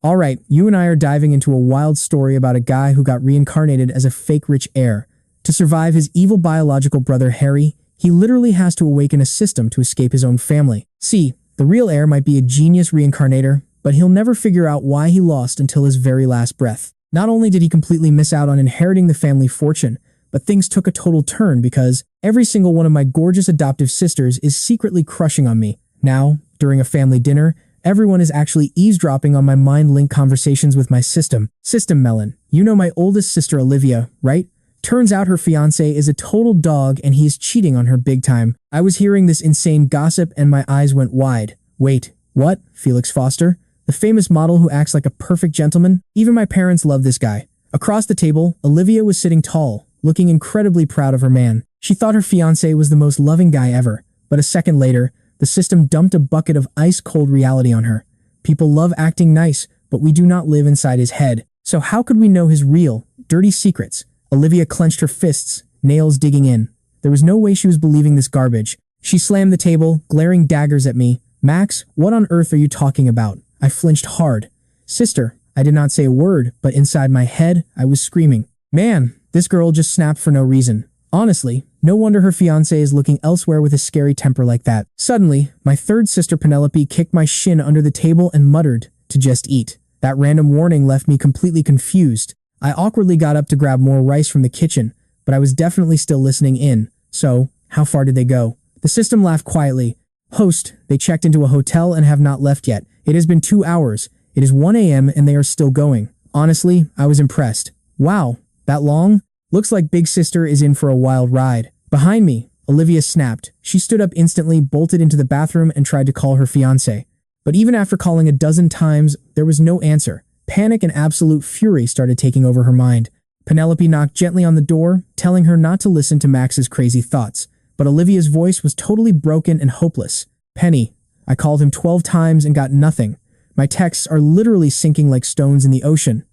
Alright, you and I are diving into a wild story about a guy who got reincarnated as a fake rich heir. To survive his evil biological brother Harry, he literally has to awaken a system to escape his own family. See, the real heir might be a genius reincarnator, but he'll never figure out why he lost until his very last breath. Not only did he completely miss out on inheriting the family fortune, but things took a total turn because every single one of my gorgeous adoptive sisters is secretly crushing on me. Now, during a family dinner, everyone is actually eavesdropping on my mind-link conversations with my system. System Melon. You know my oldest sister Olivia, right? Turns out her fiancé is a total dog and he's cheating on her big time. I was hearing this insane gossip and my eyes went wide. Wait, what? Felix Foster? The famous model who acts like a perfect gentleman? Even my parents love this guy. Across the table, Olivia was sitting tall, looking incredibly proud of her man. She thought her fiancé was the most loving guy ever, but a second later, the system dumped a bucket of ice-cold reality on her. People love acting nice, but we do not live inside his head. So how could we know his real, dirty secrets? Olivia clenched her fists, nails digging in. There was no way she was believing this garbage. She slammed the table, glaring daggers at me. Max, what on earth are you talking about? I flinched hard. Sister, I did not say a word, but inside my head, I was screaming. Man, this girl just snapped for no reason. Honestly, no wonder her fiancé is looking elsewhere with a scary temper like that. Suddenly, my third sister Penelope kicked my shin under the table and muttered, to just eat. That random warning left me completely confused. I awkwardly got up to grab more rice from the kitchen, but I was definitely still listening in. So, how far did they go? The system laughed quietly. Host, they checked into a hotel and have not left yet. It has been 2 hours. It is 1 a.m. and they are still going. Honestly, I was impressed. Wow, that long? Looks like Big Sister is in for a wild ride. Behind me, Olivia snapped. She stood up instantly, bolted into the bathroom, and tried to call her fiancé. But even after calling a dozen times, there was no answer. Panic and absolute fury started taking over her mind. Penelope knocked gently on the door, telling her not to listen to Max's crazy thoughts. But Olivia's voice was totally broken and hopeless. Penny, I called him 12 times and got nothing. My texts are literally sinking like stones in the ocean.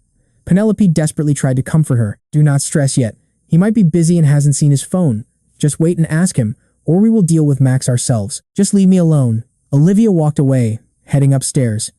Penelope desperately tried to comfort her. Do not stress yet. He might be busy and hasn't seen his phone. Just wait and ask him, or we will deal with Max ourselves. Just leave me alone. Olivia walked away, heading upstairs.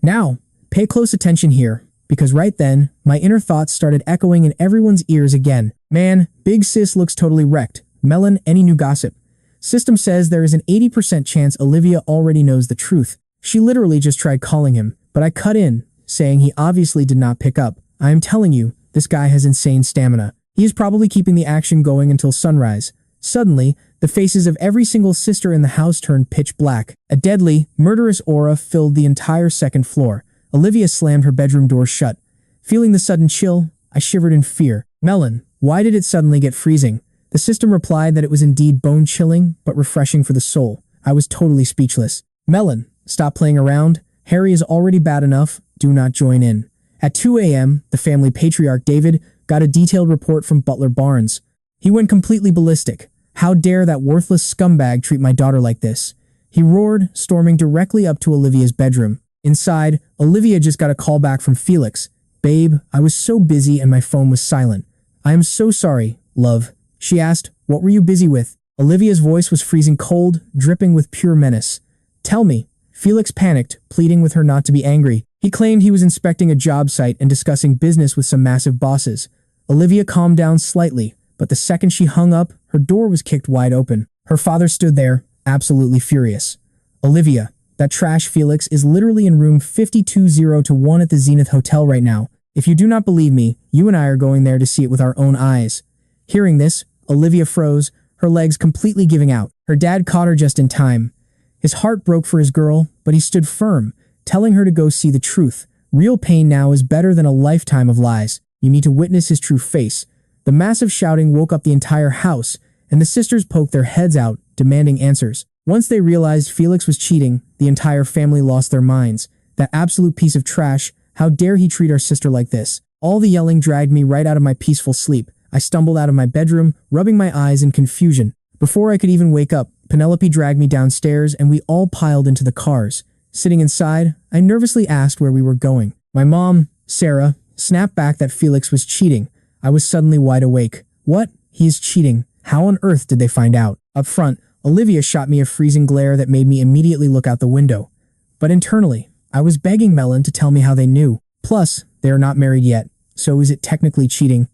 Now, pay close attention here, because right then, my inner thoughts started echoing in everyone's ears again. Man, Big Sis looks totally wrecked. Melon, any new gossip? System says there is an 80% chance Olivia already knows the truth. She literally just tried calling him, but I cut in, saying he obviously did not pick up. I am telling you, this guy has insane stamina. He is probably keeping the action going until sunrise. Suddenly, the faces of every single sister in the house turned pitch black. A deadly, murderous aura filled the entire second floor. Olivia slammed her bedroom door shut. Feeling the sudden chill, I shivered in fear. Melon, why did it suddenly get freezing? The system replied that it was indeed bone-chilling, but refreshing for the soul. I was totally speechless. Melon, stop playing around. Harry is already bad enough. Do not join in. At 2 a.m., the family patriarch David got a detailed report from Butler Barnes. He went completely ballistic. How dare that worthless scumbag treat my daughter like this? He roared, storming directly up to Olivia's bedroom. Inside, Olivia just got a call back from Felix. Babe, I was so busy and my phone was silent. I am so sorry, love. She asked, what were you busy with? Olivia's voice was freezing cold, dripping with pure menace. Tell me. Felix panicked, pleading with her not to be angry. He claimed he was inspecting a job site and discussing business with some massive bosses. Olivia calmed down slightly, but the second she hung up, her door was kicked wide open. Her father stood there, absolutely furious. Olivia, that trash Felix is literally in room 520-1 at the Zenith Hotel right now. If you do not believe me, you and I are going there to see it with our own eyes. Hearing this, Olivia froze, her legs completely giving out. Her dad caught her just in time. His heart broke for his girl, but he stood firm, telling her to go see the truth. Real pain now is better than a lifetime of lies. You need to witness his true face. The massive shouting woke up the entire house, and the sisters poked their heads out, demanding answers. Once they realized Felix was cheating, the entire family lost their minds. That absolute piece of trash, how dare he treat our sister like this? All the yelling dragged me right out of my peaceful sleep. I stumbled out of my bedroom, rubbing my eyes in confusion. Before I could even wake up, Penelope dragged me downstairs and we all piled into the cars. Sitting inside, I nervously asked where we were going. My mom, Sarah, snapped back that Felix was cheating. I was suddenly wide awake. What? He is cheating. How on earth did they find out? Up front, Olivia shot me a freezing glare that made me immediately look out the window. But internally, I was begging Melon to tell me how they knew. Plus, they are not married yet, so is it technically cheating?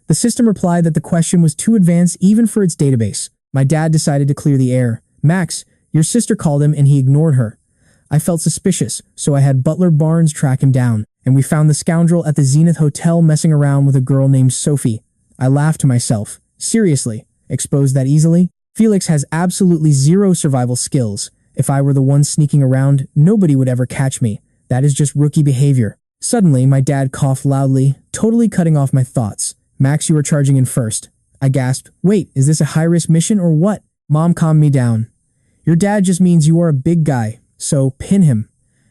The system replied that the question was too advanced even for its database. My dad decided to clear the air. Max, your sister called him and he ignored her. I felt suspicious, so I had Butler Barnes track him down, and we found the scoundrel at the Zenith Hotel messing around with a girl named Sophie. I laughed to myself. Seriously, exposed that easily? Felix has absolutely zero survival skills. If I were the one sneaking around, nobody would ever catch me. That is just rookie behavior. Suddenly, my dad coughed loudly, totally cutting off my thoughts. Max, you are charging in first. I gasped. Wait, is this a high-risk mission or what? Mom calmed me down. Your dad just means you are a big guy, so pin him.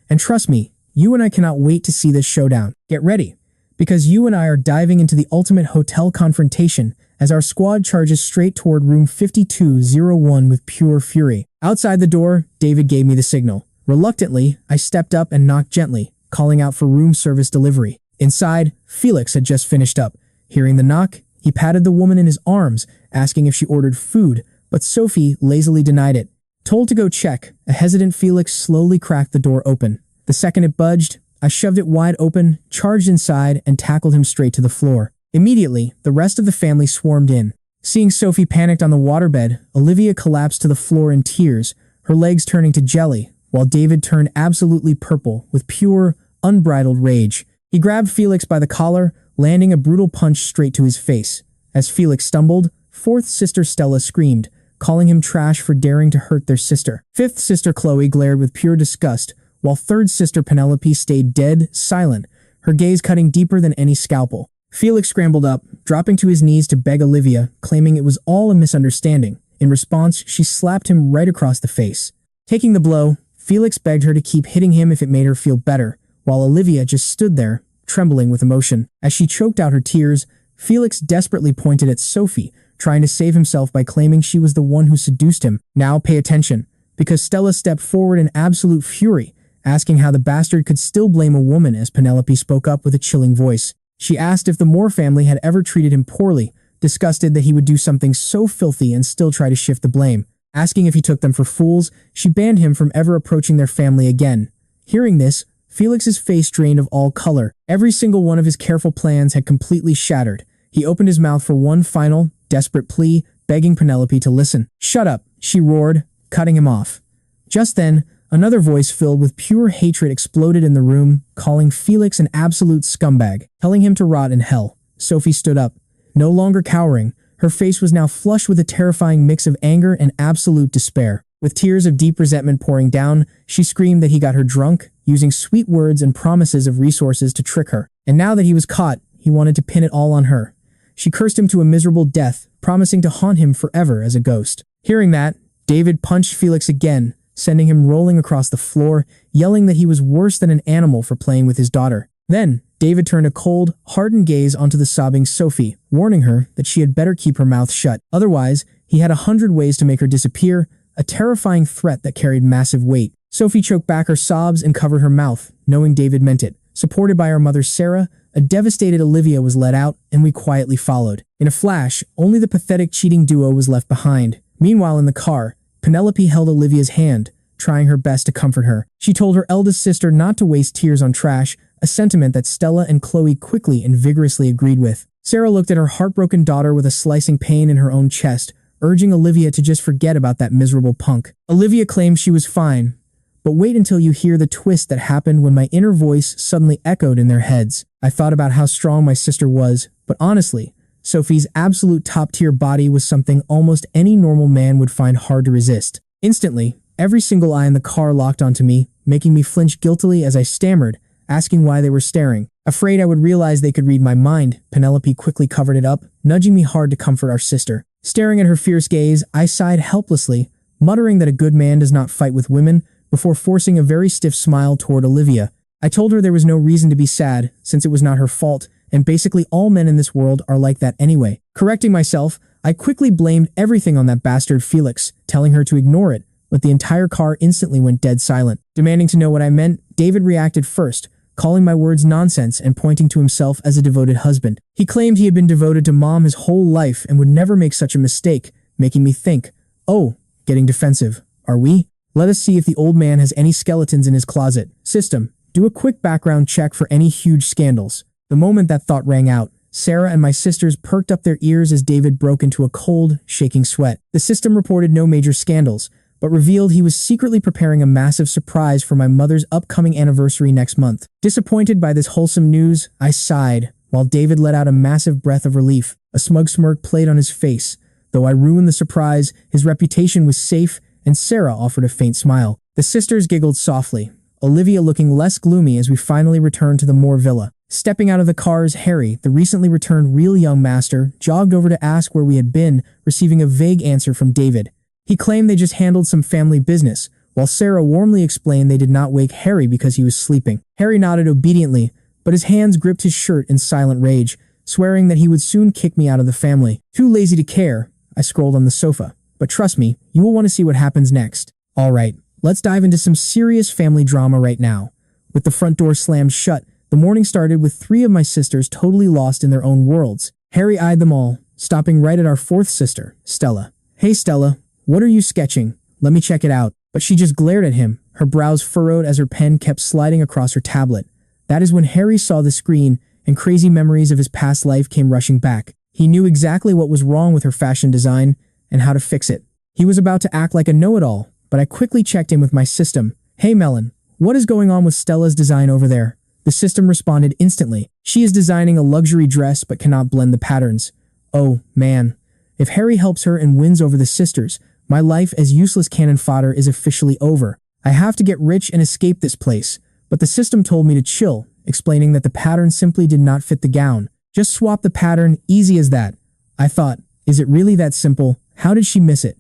And trust me, you and I cannot wait to see this showdown. Get ready, because you and I are diving into the ultimate hotel confrontation as our squad charges straight toward room 5201 with pure fury. Outside the door, David gave me the signal. Reluctantly, I stepped up and knocked gently, calling out for room service delivery. Inside, Felix had just finished up. Hearing the knock, he patted the woman in his arms, asking if she ordered food, but Sophie lazily denied it. Told to go check, a hesitant Felix slowly cracked the door open. The second it budged, I shoved it wide open, charged inside, and tackled him straight to the floor. Immediately, the rest of the family swarmed in. Seeing Sophie panicked on the waterbed, Olivia collapsed to the floor in tears, her legs turning to jelly, while David turned absolutely purple with pure, unbridled rage. He grabbed Felix by the collar, landing a brutal punch straight to his face. As Felix stumbled, fourth sister Stella screamed, calling him trash for daring to hurt their sister. Fifth sister Chloe glared with pure disgust, while third sister Penelope stayed dead, silent, her gaze cutting deeper than any scalpel. Felix scrambled up, dropping to his knees to beg Olivia, claiming it was all a misunderstanding. In response, she slapped him right across the face. Taking the blow, Felix begged her to keep hitting him if it made her feel better, while Olivia just stood there, trembling with emotion. As she choked out her tears, Felix desperately pointed at Sophie, trying to save himself by claiming she was the one who seduced him. Now pay attention, because Stella stepped forward in absolute fury, asking how the bastard could still blame a woman as Penelope spoke up with a chilling voice. She asked if the Moore family had ever treated him poorly, disgusted that he would do something so filthy and still try to shift the blame. Asking if he took them for fools, she banned him from ever approaching their family again. Hearing this, Felix's face drained of all color. Every single one of his careful plans had completely shattered. He opened his mouth for one final, desperate plea, begging Penelope to listen. "Shut up," she roared, cutting him off. Just then, another voice filled with pure hatred exploded in the room, calling Felix an absolute scumbag, telling him to rot in hell. Sophie stood up, no longer cowering. Her face was now flushed with a terrifying mix of anger and absolute despair. With tears of deep resentment pouring down, she screamed that he got her drunk, using sweet words and promises of resources to trick her. And now that he was caught, he wanted to pin it all on her. She cursed him to a miserable death, promising to haunt him forever as a ghost. Hearing that, David punched Felix again, sending him rolling across the floor, yelling that he was worse than an animal for playing with his daughter. Then, David turned a cold, hardened gaze onto the sobbing Sophie, warning her that she had better keep her mouth shut. Otherwise, he had 100 ways to make her disappear, a terrifying threat that carried massive weight. Sophie choked back her sobs and covered her mouth, knowing David meant it. Supported by her mother Sarah, a devastated Olivia was led out, and we quietly followed. In a flash, only the pathetic cheating duo was left behind. Meanwhile in the car, Penelope held Olivia's hand, trying her best to comfort her. She told her eldest sister not to waste tears on trash, a sentiment that Stella and Chloe quickly and vigorously agreed with. Sarah looked at her heartbroken daughter with a slicing pain in her own chest, urging Olivia to just forget about that miserable punk. Olivia claimed she was fine, but wait until you hear the twist that happened when my inner voice suddenly echoed in their heads. I thought about how strong my sister was, but honestly, Sophie's absolute top-tier body was something almost any normal man would find hard to resist. Instantly, every single eye in the car locked onto me, making me flinch guiltily as I stammered, asking why they were staring. Afraid I would realize they could read my mind, Penelope quickly covered it up, nudging me hard to comfort our sister. Staring at her fierce gaze, I sighed helplessly, muttering that a good man does not fight with women, before forcing a very stiff smile toward Olivia. I told her there was no reason to be sad, since it was not her fault, and basically all men in this world are like that anyway. Correcting myself, I quickly blamed everything on that bastard Felix, telling her to ignore it, but the entire car instantly went dead silent. Demanding to know what I meant, David reacted first, calling my words nonsense and pointing to himself as a devoted husband. He claimed he had been devoted to Mom his whole life and would never make such a mistake, making me think, oh, getting defensive. Are we? Let us see if the old man has any skeletons in his closet. System, Do a quick background check for any huge scandals. The moment that thought rang out, Sarah and my sisters perked up their ears as David broke into a cold, shaking sweat. The system reported no major scandals, but revealed he was secretly preparing a massive surprise for my mother's upcoming anniversary next month. Disappointed by this wholesome news, I sighed, while David let out a massive breath of relief. A smug smirk played on his face. Though I ruined the surprise, his reputation was safe, and Sarah offered a faint smile. The sisters giggled softly, Olivia looking less gloomy as we finally returned to the Moore villa. Stepping out of the cars, Harry, the recently returned real young master, jogged over to ask where we had been, receiving a vague answer from David. He claimed they just handled some family business, while Sarah warmly explained they did not wake Harry because he was sleeping. Harry nodded obediently, but his hands gripped his shirt in silent rage, swearing that he would soon kick me out of the family. Too lazy to care, I scrolled on the sofa. But trust me, you will want to see what happens next. Alright, let's dive into some serious family drama right now. With the front door slammed shut, the morning started with 3 of my sisters totally lost in their own worlds. Harry eyed them all, stopping right at our 4th sister, Stella. Hey Stella, what are you sketching? Let me check it out. But she just glared at him, her brows furrowed as her pen kept sliding across her tablet. That is when Harry saw the screen, and crazy memories of his past life came rushing back. He knew exactly what was wrong with her fashion design, and how to fix it. He was about to act like a know-it-all, but I quickly checked in with my system. Hey Melon, what is going on with Stella's design over there? The system responded instantly. She is designing a luxury dress but cannot blend the patterns. Oh, man. If Harry helps her and wins over the sisters, my life as useless cannon fodder is officially over. I have to get rich and escape this place. But the system told me to chill, explaining that the pattern simply did not fit the gown. Just swap the pattern, easy as that. I thought, is it really that simple? How did she miss it?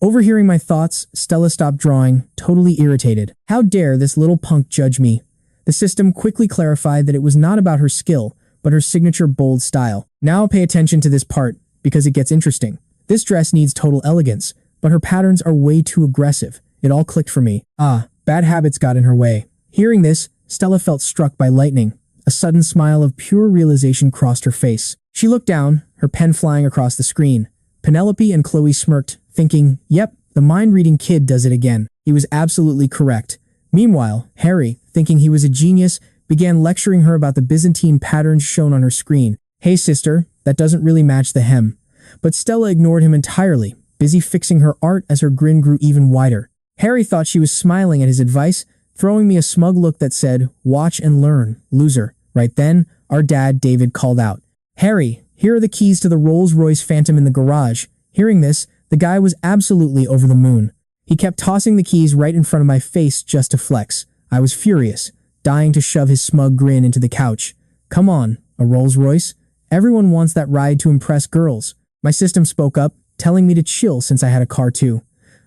Overhearing my thoughts, Stella stopped drawing, totally irritated. How dare this little punk judge me? The system quickly clarified that it was not about her skill, but her signature bold style. Now pay attention to this part, because it gets interesting. This dress needs total elegance, but her patterns are way too aggressive. It all clicked for me. Bad habits got in her way. Hearing this, Stella felt struck by lightning. A sudden smile of pure realization crossed her face. She looked down, her pen flying across the screen. Penelope and Chloe smirked, thinking, yep, the mind-reading kid does it again. He was absolutely correct. Meanwhile, Harry, thinking he was a genius, began lecturing her about the Byzantine patterns shown on her screen. Hey sister, that doesn't really match the hem. But Stella ignored him entirely, busy fixing her art as her grin grew even wider. Harry thought she was smiling at his advice, throwing me a smug look that said, watch and learn, loser. Right then, our dad, David, called out, Harry, here are the keys to the Rolls-Royce Phantom in the garage. Hearing this, the guy was absolutely over the moon. He kept tossing the keys right in front of my face just to flex. I was furious, dying to shove his smug grin into the couch. Come on, a Rolls-Royce? Everyone wants that ride to impress girls. My system spoke up, telling me to chill since I had a car too.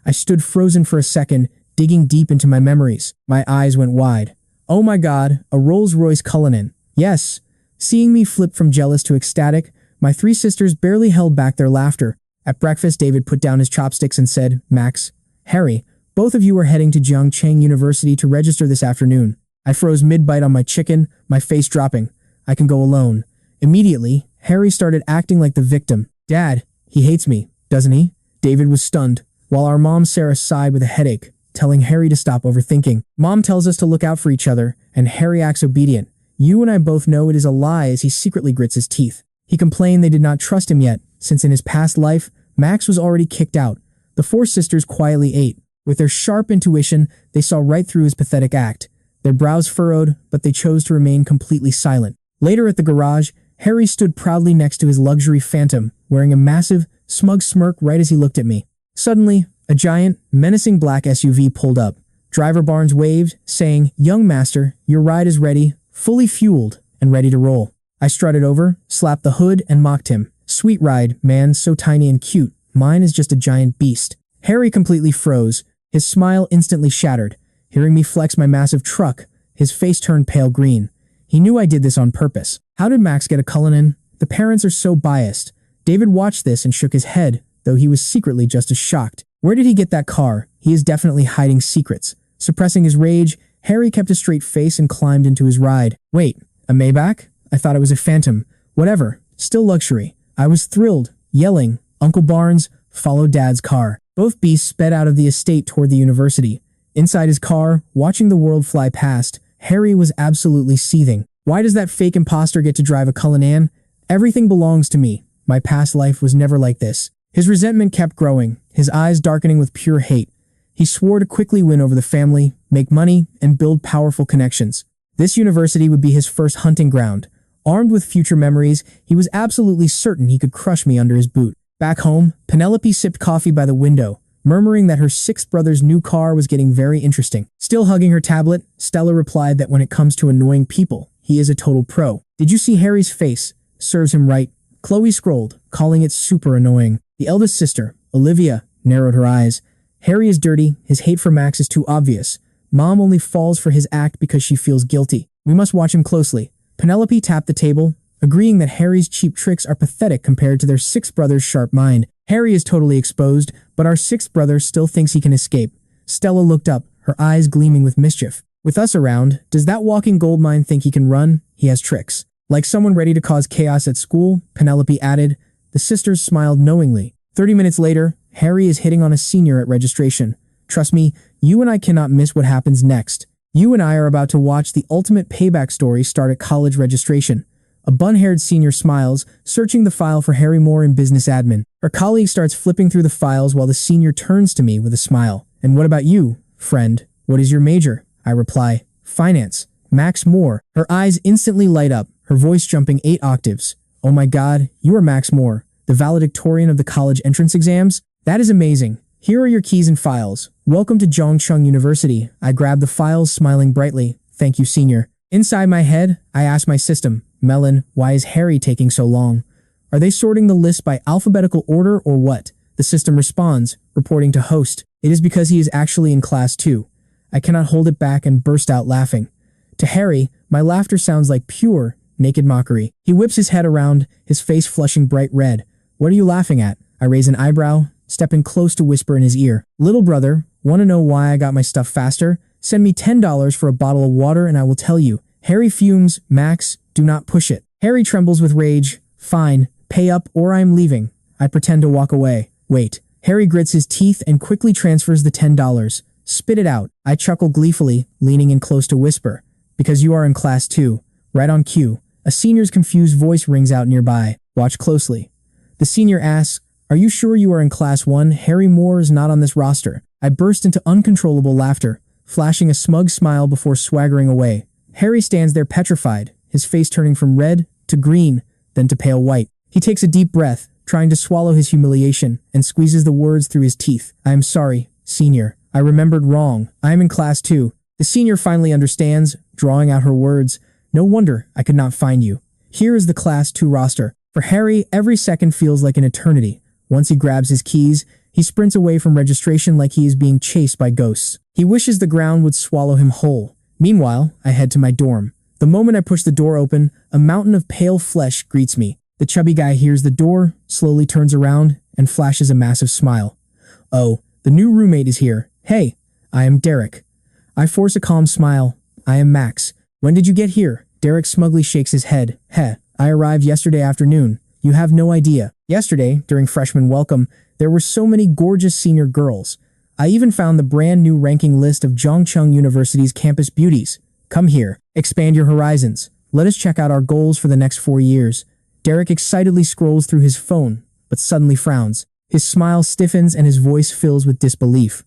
I stood frozen for a second, digging deep into my memories. My eyes went wide. Oh my god, a Rolls-Royce Cullinan. Yes. Seeing me flip from jealous to ecstatic, my 3 sisters barely held back their laughter. At breakfast, David put down his chopsticks and said, Max, Harry, both of you are heading to Jiangcheng University to register this afternoon. I froze mid-bite on my chicken, my face dropping. I can go alone. Immediately, Harry started acting like the victim. Dad, he hates me, doesn't he? David was stunned, while our mom Sarah sighed with a headache, telling Harry to stop overthinking. Mom tells us to look out for each other, and Harry acts obedient. You and I both know it is a lie as he secretly grits his teeth. He complained they did not trust him yet, since in his past life, Max was already kicked out. The 4 sisters quietly ate. With their sharp intuition, they saw right through his pathetic act. Their brows furrowed, but they chose to remain completely silent. Later at the garage, Harry stood proudly next to his luxury Phantom, wearing a massive, smug smirk right as he looked at me. Suddenly, a giant, menacing black SUV pulled up. Driver Barnes waved, saying, Young master, your ride is ready, fully fueled, and ready to roll. I strutted over, slapped the hood, and mocked him. Sweet ride, man, so tiny and cute. Mine is just a giant beast. Harry completely froze. His smile instantly shattered. Hearing me flex my massive truck, his face turned pale green. He knew I did this on purpose. How did Max get a Cullinan? The parents are so biased. David watched this and shook his head, though he was secretly just as shocked. Where did he get that car? He is definitely hiding secrets. Suppressing his rage, Harry kept a straight face and climbed into his ride. Wait, a Maybach? I thought it was a Phantom. Whatever, still luxury. I was thrilled, yelling, Uncle Barnes, follow Dad's car. Both beasts sped out of the estate toward the university. Inside his car, watching the world fly past, Harry was absolutely seething. Why does that fake imposter get to drive a Cullinan? Everything belongs to me. My past life was never like this. His resentment kept growing, his eyes darkening with pure hate. He swore to quickly win over the family, make money, and build powerful connections. This university would be his first hunting ground. Armed with future memories, he was absolutely certain he could crush me under his boot. Back home, Penelope sipped coffee by the window, murmuring that her sixth brother's new car was getting very interesting. Still hugging her tablet, Stella replied that when it comes to annoying people, he is a total pro. Did you see Harry's face? Serves him right. Chloe scrolled, calling it super annoying. The eldest sister, Olivia, narrowed her eyes. Harry is dirty, his hate for Max is too obvious. Mom only falls for his act because she feels guilty. We must watch him closely. Penelope tapped the table, agreeing that Harry's cheap tricks are pathetic compared to their sixth brother's sharp mind. Harry is totally exposed, but our sixth brother still thinks he can escape. Stella looked up, her eyes gleaming with mischief. With us around, does that walking goldmine think he can run? He has tricks. Like someone ready to cause chaos at school, Penelope added. The sisters smiled knowingly. 30 minutes later, Harry is hitting on a senior at registration. Trust me, you and I cannot miss what happens next. You and I are about to watch the ultimate payback story start at college registration. A bun-haired senior smiles, searching the file for Harry Moore in business admin. Her colleague starts flipping through the files while the senior turns to me with a smile. And what about you, friend? What is your major? I reply, finance. Max Moore. Her eyes instantly light up, her voice jumping 8 octaves. Oh my god, you are Max Moore, the valedictorian of the college entrance exams? That is amazing. Here are your keys and files. Welcome to Zhongcheng University. I grabbed the files, smiling brightly. Thank you, senior. Inside my head, I asked my system, Melon, why is Harry taking so long? Are they sorting the list by alphabetical order or what? The system responds, reporting to host. It is because he is actually in class 2. I cannot hold it back and burst out laughing. To Harry, my laughter sounds like pure, naked mockery. He whips his head around, his face flushing bright red. What are you laughing at? I raise an eyebrow, stepping close to whisper in his ear. Little brother, want to know why I got my stuff faster? Send me $10 for a bottle of water and I will tell you. Harry fumes. Max, do not push it. Harry trembles with rage. Fine, pay up or I'm leaving. I pretend to walk away. Wait. Harry grits his teeth and quickly transfers the $10. Spit it out. I chuckle gleefully, leaning in close to whisper. Because you are in class 2. Right on cue. A senior's confused voice rings out nearby. Watch closely. The senior asks, are you sure you are in class 1? Harry Moore is not on this roster. I burst into uncontrollable laughter, flashing a smug smile before swaggering away. Harry stands there petrified, his face turning from red to green, then to pale white. He takes a deep breath, trying to swallow his humiliation, and squeezes the words through his teeth. I am sorry, senior. I remembered wrong. I am in class 2. The senior finally understands, drawing out her words. No wonder I could not find you. Here is the class 2 roster. For Harry, every second feels like an eternity. Once he grabs his keys, he sprints away from registration like he is being chased by ghosts. He wishes the ground would swallow him whole. Meanwhile, I head to my dorm. The moment I push the door open, a mountain of pale flesh greets me. The chubby guy hears the door, slowly turns around, and flashes a massive smile. Oh, the new roommate is here. Hey, I am Derek. I force a calm smile. I am Max. When did you get here? Derek smugly shakes his head. Heh, I arrived yesterday afternoon. You have no idea. Yesterday, during freshman welcome, there were so many gorgeous senior girls. I even found the brand new ranking list of Zhongcheng University's campus beauties. Come here. Expand your horizons. Let us check out our goals for the next 4 years. Derek excitedly scrolls through his phone, but suddenly frowns. His smile stiffens and his voice fills with disbelief.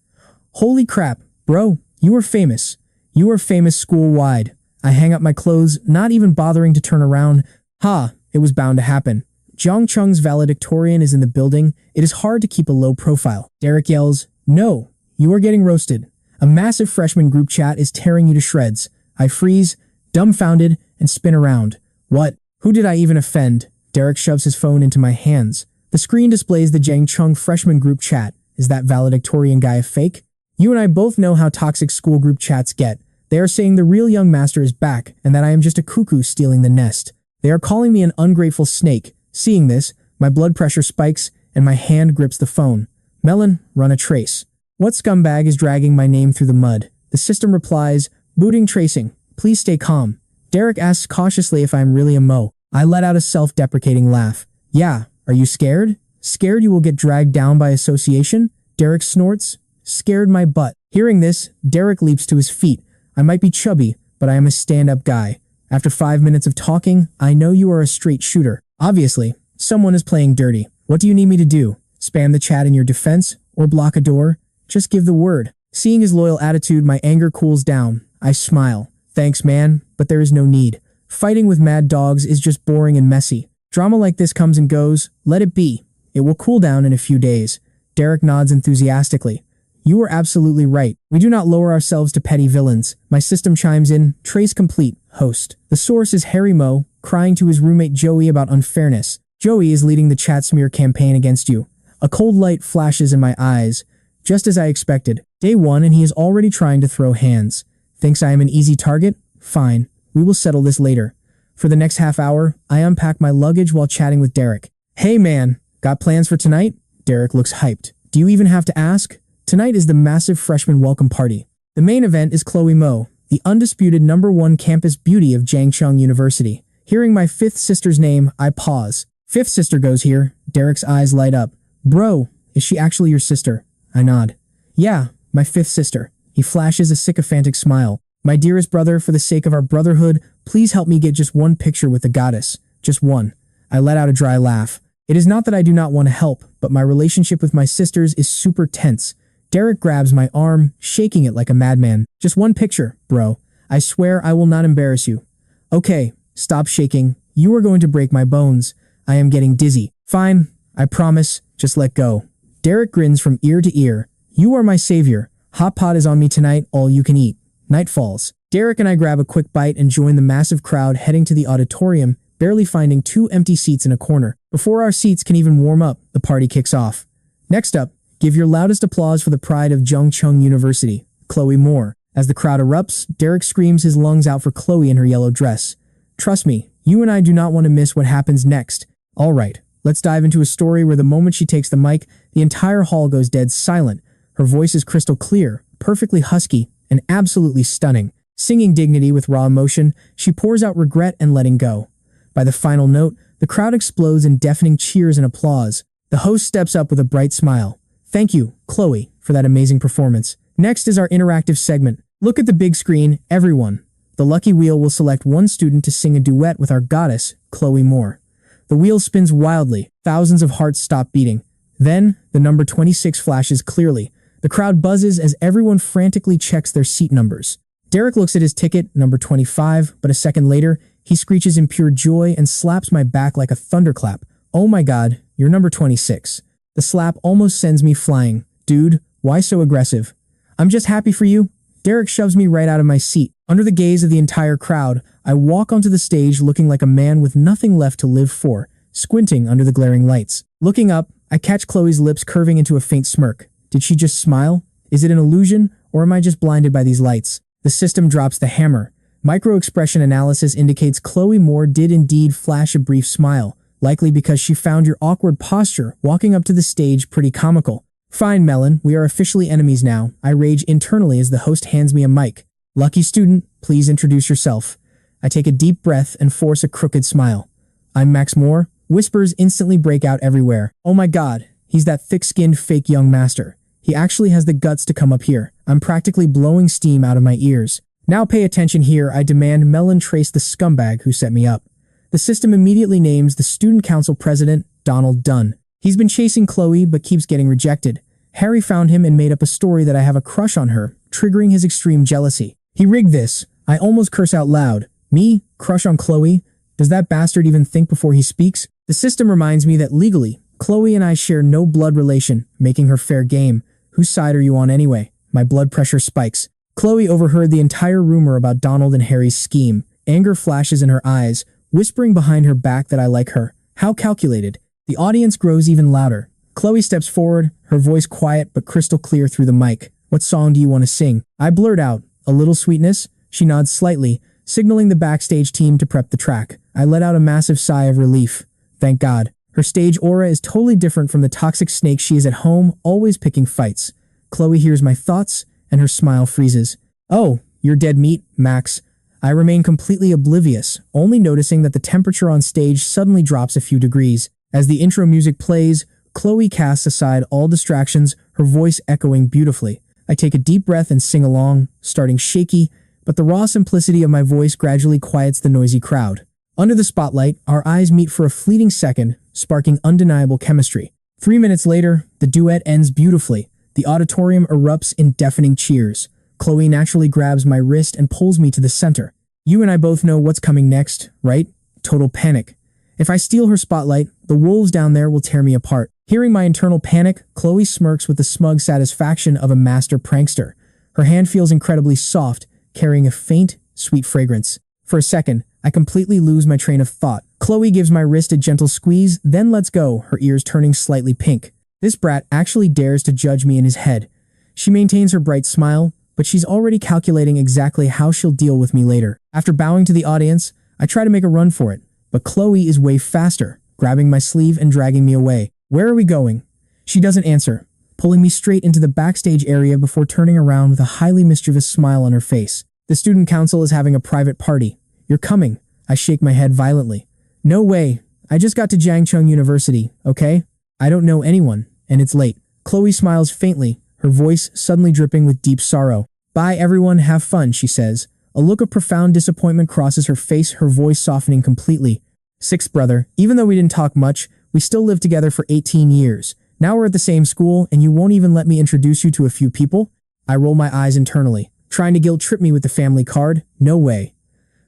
Holy crap, bro, you are famous. You are famous school-wide. I hang up my clothes, not even bothering to turn around. Ha, it was bound to happen. Zhongcheng's valedictorian is in the building. It is hard to keep a low profile. Derek yells, no, you are getting roasted. A massive freshman group chat is tearing you to shreds. I freeze, dumbfounded, and spin around. What? Who did I even offend? Derek shoves his phone into my hands. The screen displays the Zhongcheng freshman group chat. Is that valedictorian guy a fake? You and I both know how toxic school group chats get. They are saying the real young master is back and that I am just a cuckoo stealing the nest. They are calling me an ungrateful snake. Seeing this, my blood pressure spikes and my hand grips the phone. Melon, run a trace. What scumbag is dragging my name through the mud? The system replies, booting tracing. Please stay calm. Derek asks cautiously if I am really a mo. I let out a self-deprecating laugh. Yeah, are you scared? Scared you will get dragged down by association? Derek snorts. Scared my butt. Hearing this, Derek leaps to his feet. I might be chubby, but I am a stand-up guy. After 5 minutes of talking, I know you are a straight shooter. Obviously, someone is playing dirty. What do you need me to do? Spam the chat in your defense? Or block a door? Just give the word. Seeing his loyal attitude, my anger cools down. I smile. Thanks, man, but there is no need. Fighting with mad dogs is just boring and messy. Drama like this comes and goes. Let it be. It will cool down in a few days. Derek nods enthusiastically. You are absolutely right. We do not lower ourselves to petty villains. My system chimes in. Trace complete. Host. The source is Harry Moe, crying to his roommate Joey about unfairness. Joey is leading the chat smear campaign against you. A cold light flashes in my eyes. Just as I expected. Day 1 and he is already trying to throw hands. Thinks I am an easy target? Fine. We will settle this later. For the next half hour, I unpack my luggage while chatting with Derek. Hey man, got plans for tonight? Derek looks hyped. Do you even have to ask? Tonight is the massive freshman welcome party. The main event is Chloe Moe, the undisputed #1 campus beauty of Jiangcheng University. Hearing my 5th sister's name, I pause. 5th sister goes here. Derek's eyes light up. Bro, is she actually your sister? I nod. Yeah, my 5th sister. He flashes a sycophantic smile. My dearest brother, for the sake of our brotherhood, please help me get just one picture with the goddess. Just one. I let out a dry laugh. It is not that I do not want to help, but my relationship with my sisters is super tense. Derek grabs my arm, shaking it like a madman. Just one picture, bro. I swear I will not embarrass you. Okay, stop shaking. You are going to break my bones. I am getting dizzy. Fine, I promise. Just let go. Derek grins from ear to ear. You are my savior. Hot pot is on me tonight, all you can eat. Night falls. Derek and I grab a quick bite and join the massive crowd heading to the auditorium, barely finding 2 empty seats in a corner. Before our seats can even warm up, the party kicks off. Next up, give your loudest applause for the pride of Jiangcheng University, Chloe Moore. As the crowd erupts, Derek screams his lungs out for Chloe in her yellow dress. Trust me, you and I do not want to miss what happens next. Alright, let's dive into a story where the moment she takes the mic, the entire hall goes dead silent. Her voice is crystal clear, perfectly husky, and absolutely stunning. Singing dignity with raw emotion, she pours out regret and letting go. By the final note, the crowd explodes in deafening cheers and applause. The host steps up with a bright smile. Thank you, Chloe, for that amazing performance. Next is our interactive segment. Look at the big screen, everyone. The lucky wheel will select one student to sing a duet with our goddess, Chloe Moore. The wheel spins wildly. Thousands of hearts stop beating. Then, the number 26 flashes clearly. The crowd buzzes as everyone frantically checks their seat numbers. Derek looks at his ticket, number 25, but a second later, he screeches in pure joy and slaps my back like a thunderclap. Oh my god, you're number 26. The slap almost sends me flying. Dude, why so aggressive? I'm just happy for you. Derek shoves me right out of my seat. Under the gaze of the entire crowd, I walk onto the stage looking like a man with nothing left to live for, squinting under the glaring lights. Looking up, I catch Chloe's lips curving into a faint smirk. Did she just smile? Is it an illusion, or am I just blinded by these lights? The system drops the hammer. Micro-expression analysis indicates Chloe Moore did indeed flash a brief smile, likely because she found your awkward posture walking up to the stage pretty comical. Fine, Melon, we are officially enemies now. I rage internally as the host hands me a mic. Lucky student, please introduce yourself. I take a deep breath and force a crooked smile. I'm Max Moore. Whispers instantly break out everywhere. Oh my god, he's that thick-skinned fake young master. He actually has the guts to come up here. I'm practically blowing steam out of my ears. Now pay attention here, I demand Melon trace the scumbag who set me up. The system immediately names the student council president, Donald Dunn. He's been chasing Chloe but keeps getting rejected. Harry found him and made up a story that I have a crush on her, triggering his extreme jealousy. He rigged this. I almost curse out loud. Me? Crush on Chloe? Does that bastard even think before he speaks? The system reminds me that legally, Chloe and I share no blood relation, making her fair game. Whose side are you on anyway? My blood pressure spikes. Chloe overheard the entire rumor about Donald and Harry's scheme. Anger flashes in her eyes, whispering behind her back that I like her. How calculated. The audience grows even louder. Chloe steps forward, her voice quiet but crystal clear through the mic. What song do you want to sing? I blurt out, a little sweetness? She nods slightly, signaling the backstage team to prep the track. I let out a massive sigh of relief. Thank God. Her stage aura is totally different from the toxic snake she is at home, always picking fights. Chloe hears my thoughts, and her smile freezes. Oh, you're dead meat, Max. I remain completely oblivious, only noticing that the temperature on stage suddenly drops a few degrees. As the intro music plays, Chloe casts aside all distractions, her voice echoing beautifully. I take a deep breath and sing along, starting shaky, but the raw simplicity of my voice gradually quiets the noisy crowd. Under the spotlight, our eyes meet for a fleeting second, sparking undeniable chemistry. 3 minutes later, the duet ends beautifully. The auditorium erupts in deafening cheers. Chloe naturally grabs my wrist and pulls me to the center. You and I both know what's coming next, right? Total panic. If I steal her spotlight, the wolves down there will tear me apart. Hearing my internal panic, Chloe smirks with the smug satisfaction of a master prankster. Her hand feels incredibly soft, carrying a faint, sweet fragrance. For a second, I completely lose my train of thought. Chloe gives my wrist a gentle squeeze, then lets go, her ears turning slightly pink. This brat actually dares to judge me in his head. She maintains her bright smile, but she's already calculating exactly how she'll deal with me later. After bowing to the audience, I try to make a run for it, but Chloe is way faster, grabbing my sleeve and dragging me away. Where are we going? She doesn't answer, pulling me straight into the backstage area before turning around with a highly mischievous smile on her face. The student council is having a private party. You're coming. I shake my head violently. No way. I just got to Jiangcheng University, okay? I don't know anyone, and it's late. Chloe smiles faintly, her voice suddenly dripping with deep sorrow. Bye everyone, have fun, she says. A look of profound disappointment crosses her face, her voice softening completely. Sixth brother, even though we didn't talk much, we still lived together for 18 years. Now we're at the same school, and you won't even let me introduce you to a few people? I roll my eyes internally. Trying to guilt trip me with the family card? No way.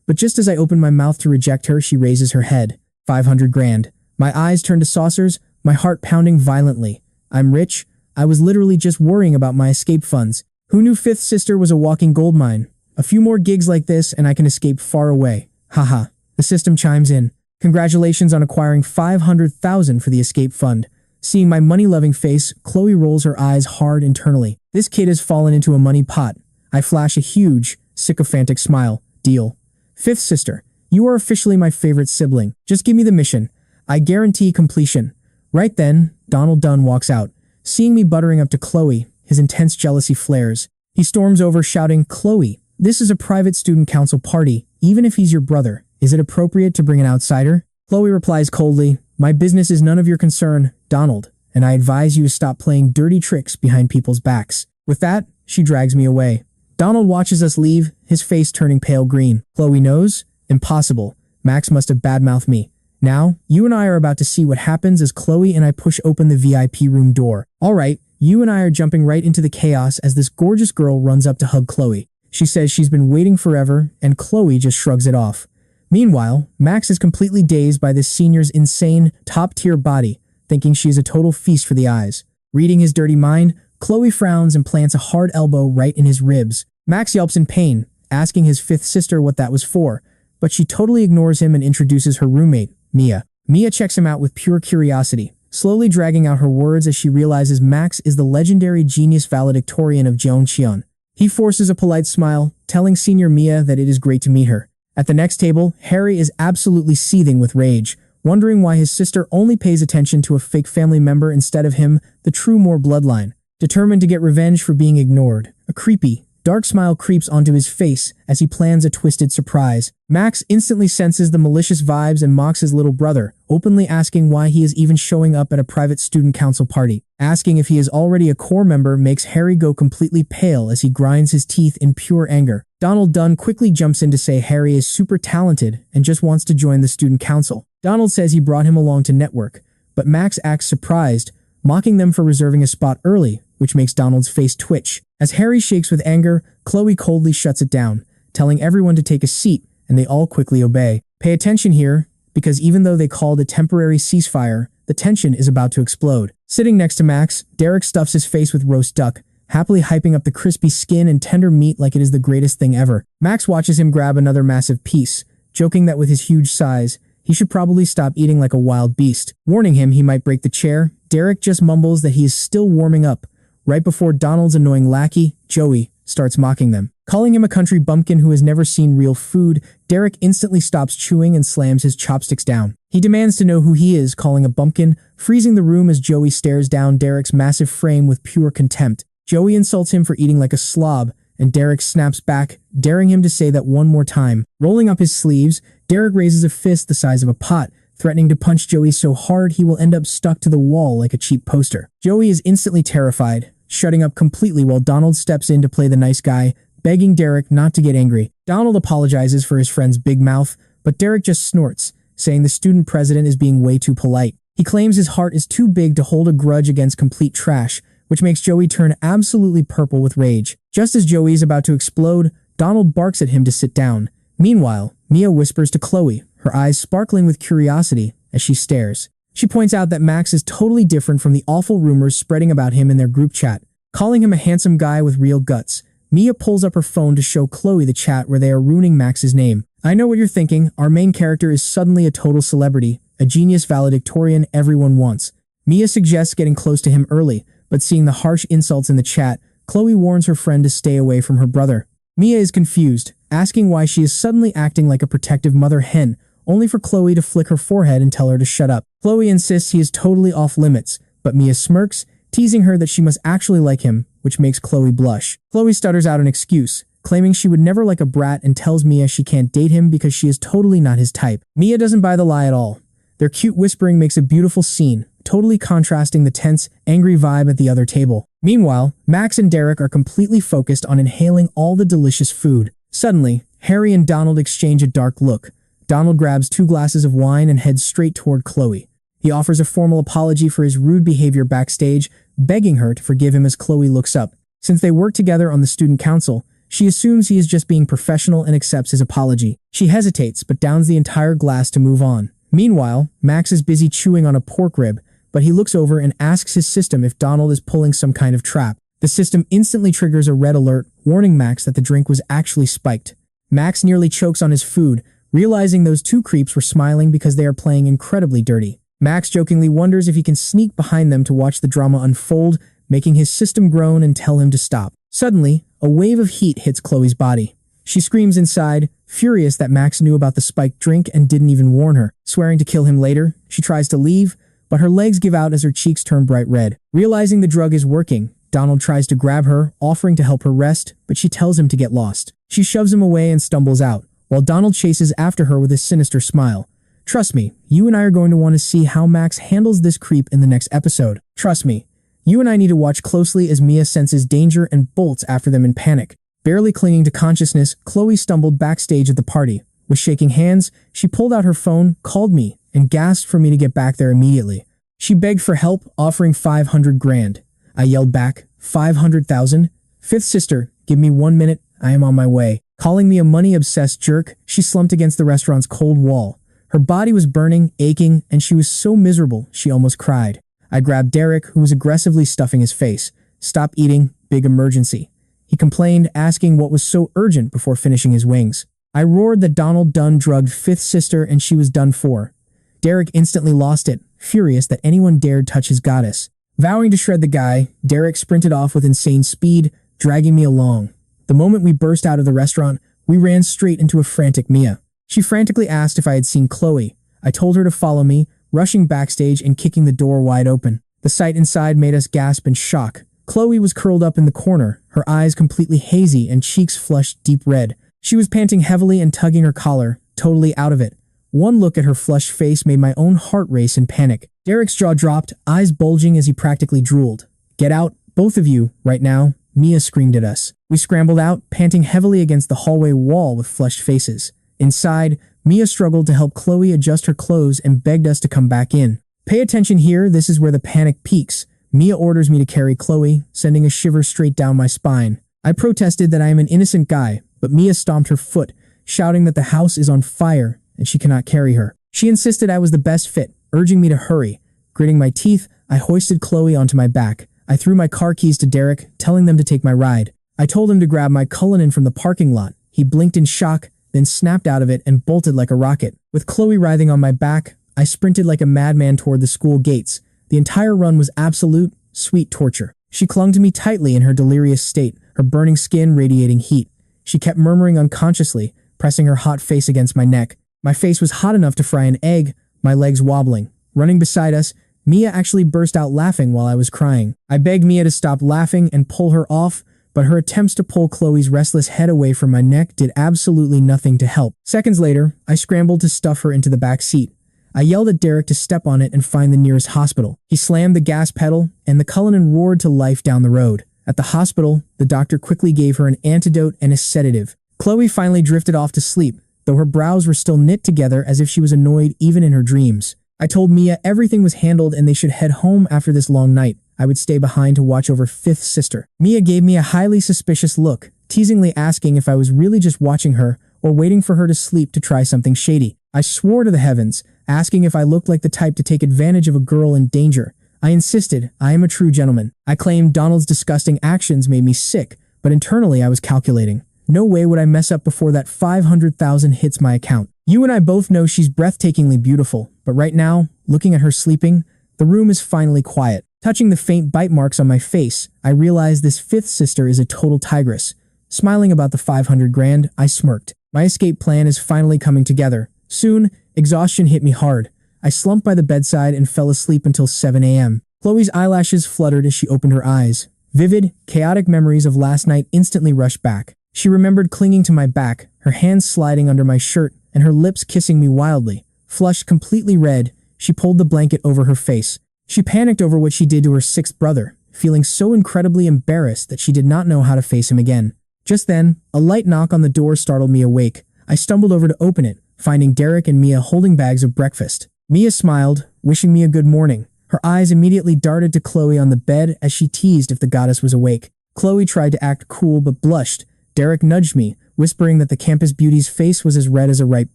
But just as I open my mouth to reject her, she raises her head. 500 grand. My eyes turn to saucers, my heart pounding violently. I'm rich. I was literally just worrying about my escape funds. Who knew Fifth Sister was a walking goldmine? A few more gigs like this and I can escape far away. Haha. The system chimes in. Congratulations on acquiring 500,000 for the escape fund. Seeing my money-loving face, Chloe rolls her eyes hard internally. This kid has fallen into a money pot. I flash a huge, sycophantic smile. Deal. Fifth Sister, you are officially my favorite sibling. Just give me the mission. I guarantee completion. Right then, Donald Dunn walks out. Seeing me buttering up to Chloe, his intense jealousy flares. He storms over shouting, Chloe, this is a private student council party. Even if he's your brother, is it appropriate to bring an outsider? Chloe replies coldly, my business is none of your concern, Donald, and I advise you to stop playing dirty tricks behind people's backs. With that, she drags me away. Donald watches us leave, his face turning pale green. Chloe knows? Impossible. Max must have badmouthed me. Now, you and I are about to see what happens as Chloe and I push open the VIP room door. Alright, you and I are jumping right into the chaos as this gorgeous girl runs up to hug Chloe. She says she's been waiting forever, and Chloe just shrugs it off. Meanwhile, Max is completely dazed by this senior's insane, top-tier body, thinking she is a total feast for the eyes. Reading his dirty mind, Chloe frowns and plants a hard elbow right in his ribs. Max yelps in pain, asking his fifth sister what that was for, but she totally ignores him and introduces her roommate, Mia. Mia checks him out with pure curiosity, slowly dragging out her words as she realizes Max is the legendary genius valedictorian of Jeongcheon. He forces a polite smile, telling senior Mia that it is great to meet her. At the next table, Harry is absolutely seething with rage, wondering why his sister only pays attention to a fake family member instead of him, the true Moore bloodline. Determined to get revenge for being ignored, a creepy, dark smile creeps onto his face as he plans a twisted surprise. Max instantly senses the malicious vibes and mocks his little brother, openly asking why he is even showing up at a private student council party. Asking if he is already a core member makes Harry go completely pale as he grinds his teeth in pure anger. Donald Dunn quickly jumps in to say Harry is super talented and just wants to join the student council. Donald says he brought him along to network, but Max acts surprised, mocking them for reserving a spot early, which makes Donald's face twitch. As Harry shakes with anger, Chloe coldly shuts it down, telling everyone to take a seat, and they all quickly obey. Pay attention here, because even though they called a temporary ceasefire, the tension is about to explode. Sitting next to Max, Derek stuffs his face with roast duck, happily hyping up the crispy skin and tender meat like it is the greatest thing ever. Max watches him grab another massive piece, joking that with his huge size, he should probably stop eating like a wild beast. Warning him he might break the chair, Derek just mumbles that he is still warming up, right before Donald's annoying lackey, Joey, starts mocking them. Calling him a country bumpkin who has never seen real food, Derek instantly stops chewing and slams his chopsticks down. He demands to know who he is, calling a bumpkin, freezing the room as Joey stares down Derek's massive frame with pure contempt. Joey insults him for eating like a slob, and Derek snaps back, daring him to say that one more time. Rolling up his sleeves, Derek raises a fist the size of a pot, threatening to punch Joey so hard he will end up stuck to the wall like a cheap poster. Joey is instantly terrified, shutting up completely while Donald steps in to play the nice guy, begging Derek not to get angry. Donald apologizes for his friend's big mouth, but Derek just snorts, saying the student president is being way too polite. He claims his heart is too big to hold a grudge against complete trash, which makes Joey turn absolutely purple with rage. Just as Joey is about to explode, Donald barks at him to sit down. Meanwhile, Mia whispers to Chloe, her eyes sparkling with curiosity as she stares. She points out that Max is totally different from the awful rumors spreading about him in their group chat, calling him a handsome guy with real guts. Mia pulls up her phone to show Chloe the chat where they are ruining Max's name. I know what you're thinking, our main character is suddenly a total celebrity, a genius valedictorian everyone wants. Mia suggests getting close to him early, but seeing the harsh insults in the chat, Chloe warns her friend to stay away from her brother. Mia is confused, asking why she is suddenly acting like a protective mother hen, only for Chloe to flick her forehead and tell her to shut up. Chloe insists he is totally off limits, but Mia smirks, teasing her that she must actually like him, which makes Chloe blush. Chloe stutters out an excuse, claiming she would never like a brat and tells Mia she can't date him because she is totally not his type. Mia doesn't buy the lie at all. Their cute whispering makes a beautiful scene, totally contrasting the tense, angry vibe at the other table. Meanwhile, Max and Derek are completely focused on inhaling all the delicious food. Suddenly, Harry and Donald exchange a dark look. Donald grabs 2 glasses of wine and heads straight toward Chloe. He offers a formal apology for his rude behavior backstage, begging her to forgive him as Chloe looks up. Since they work together on the student council, she assumes he is just being professional and accepts his apology. She hesitates but downs the entire glass to move on. Meanwhile, Max is busy chewing on a pork rib, but he looks over and asks his system if Donald is pulling some kind of trap. The system instantly triggers a red alert, warning Max that the drink was actually spiked. Max nearly chokes on his food, realizing those 2 creeps were smiling because they are playing incredibly dirty. Max jokingly wonders if he can sneak behind them to watch the drama unfold, making his system groan and tell him to stop. Suddenly, a wave of heat hits Chloe's body. She screams inside, furious that Max knew about the spiked drink and didn't even warn her. Swearing to kill him later, she tries to leave, but her legs give out as her cheeks turn bright red. Realizing the drug is working, Donald tries to grab her, offering to help her rest, but she tells him to get lost. She shoves him away and stumbles out, while Donald chases after her with a sinister smile. Trust me, you and I are going to want to see how Max handles this creep in the next episode. Trust me, you and I need to watch closely as Mia senses danger and bolts after them in panic. Barely clinging to consciousness, Chloe stumbled backstage at the party. With shaking hands, she pulled out her phone, called me, and gasped for me to get back there immediately. She begged for help, offering 500 grand. I yelled back, 500,000? Fifth sister, give me 1 minute, I am on my way. Calling me a money-obsessed jerk, she slumped against the restaurant's cold wall. Her body was burning, aching, and she was so miserable she almost cried. I grabbed Derek, who was aggressively stuffing his face. Stop eating, big emergency. He complained, asking what was so urgent before finishing his wings. I roared that Donald done drugged fifth sister and she was done for. Derek instantly lost it, furious that anyone dared touch his goddess. Vowing to shred the guy, Derek sprinted off with insane speed, dragging me along. The moment we burst out of the restaurant, we ran straight into a frantic Mia. She frantically asked if I had seen Chloe. I told her to follow me, rushing backstage and kicking the door wide open. The sight inside made us gasp in shock. Chloe was curled up in the corner, her eyes completely hazy and cheeks flushed deep red. She was panting heavily and tugging her collar, totally out of it. One look at her flushed face made my own heart race in panic. Derek's jaw dropped, eyes bulging as he practically drooled. Get out, both of you, right now, Mia screamed at us. We scrambled out, panting heavily against the hallway wall with flushed faces. Inside, Mia struggled to help Chloe adjust her clothes and begged us to come back in. Pay attention here, this is where the panic peaks. Mia orders me to carry Chloe, sending a shiver straight down my spine. I protested that I am an innocent guy, but Mia stomped her foot, shouting that the house is on fire and she cannot carry her. She insisted I was the best fit, urging me to hurry. Gritting my teeth, I hoisted Chloe onto my back. I threw my car keys to Derek, telling them to take my ride. I told him to grab my Cullinan from the parking lot. He blinked in shock, then snapped out of it and bolted like a rocket. With Chloe writhing on my back, I sprinted like a madman toward the school gates. The entire run was absolute, sweet torture. She clung to me tightly in her delirious state, her burning skin radiating heat. She kept murmuring unconsciously, pressing her hot face against my neck. My face was hot enough to fry an egg, my legs wobbling. Running beside us, Mia actually burst out laughing while I was crying. I begged Mia to stop laughing and pull her off, but her attempts to pull Chloe's restless head away from my neck did absolutely nothing to help. Seconds later, I scrambled to stuff her into the back seat. I yelled at Derek to step on it and find the nearest hospital. He slammed the gas pedal, and the Cullinan roared to life down the road. At the hospital, the doctor quickly gave her an antidote and a sedative. Chloe finally drifted off to sleep, though her brows were still knit together as if she was annoyed even in her dreams. I told Mia everything was handled and they should head home after this long night. I would stay behind to watch over fifth sister. Mia gave me a highly suspicious look, teasingly asking if I was really just watching her or waiting for her to sleep to try something shady. I swore to the heavens, asking if I looked like the type to take advantage of a girl in danger. I insisted I am a true gentleman. I claimed Donald's disgusting actions made me sick, but internally I was calculating. No way would I mess up before that 500,000 hits my account. You and I both know she's breathtakingly beautiful, but right now, looking at her sleeping, the room is finally quiet. Touching the faint bite marks on my face, I realize this fifth sister is a total tigress. Smiling about the 500 grand, I smirked. My escape plan is finally coming together. Soon, exhaustion hit me hard. I slumped by the bedside and fell asleep until 7 a.m. Chloe's eyelashes fluttered as she opened her eyes. Vivid, chaotic memories of last night instantly rushed back. She remembered clinging to my back, her hands sliding under my shirt, and her lips kissing me wildly. Flushed completely red, she pulled the blanket over her face. She panicked over what she did to her sixth brother, feeling so incredibly embarrassed that she did not know how to face him again. Just then, a light knock on the door startled me awake. I stumbled over to open it, finding Derek and Mia holding bags of breakfast. Mia smiled, wishing me a good morning. Her eyes immediately darted to Chloe on the bed as she teased if the goddess was awake. Chloe tried to act cool but blushed. Derek nudged me, whispering that the campus beauty's face was as red as a ripe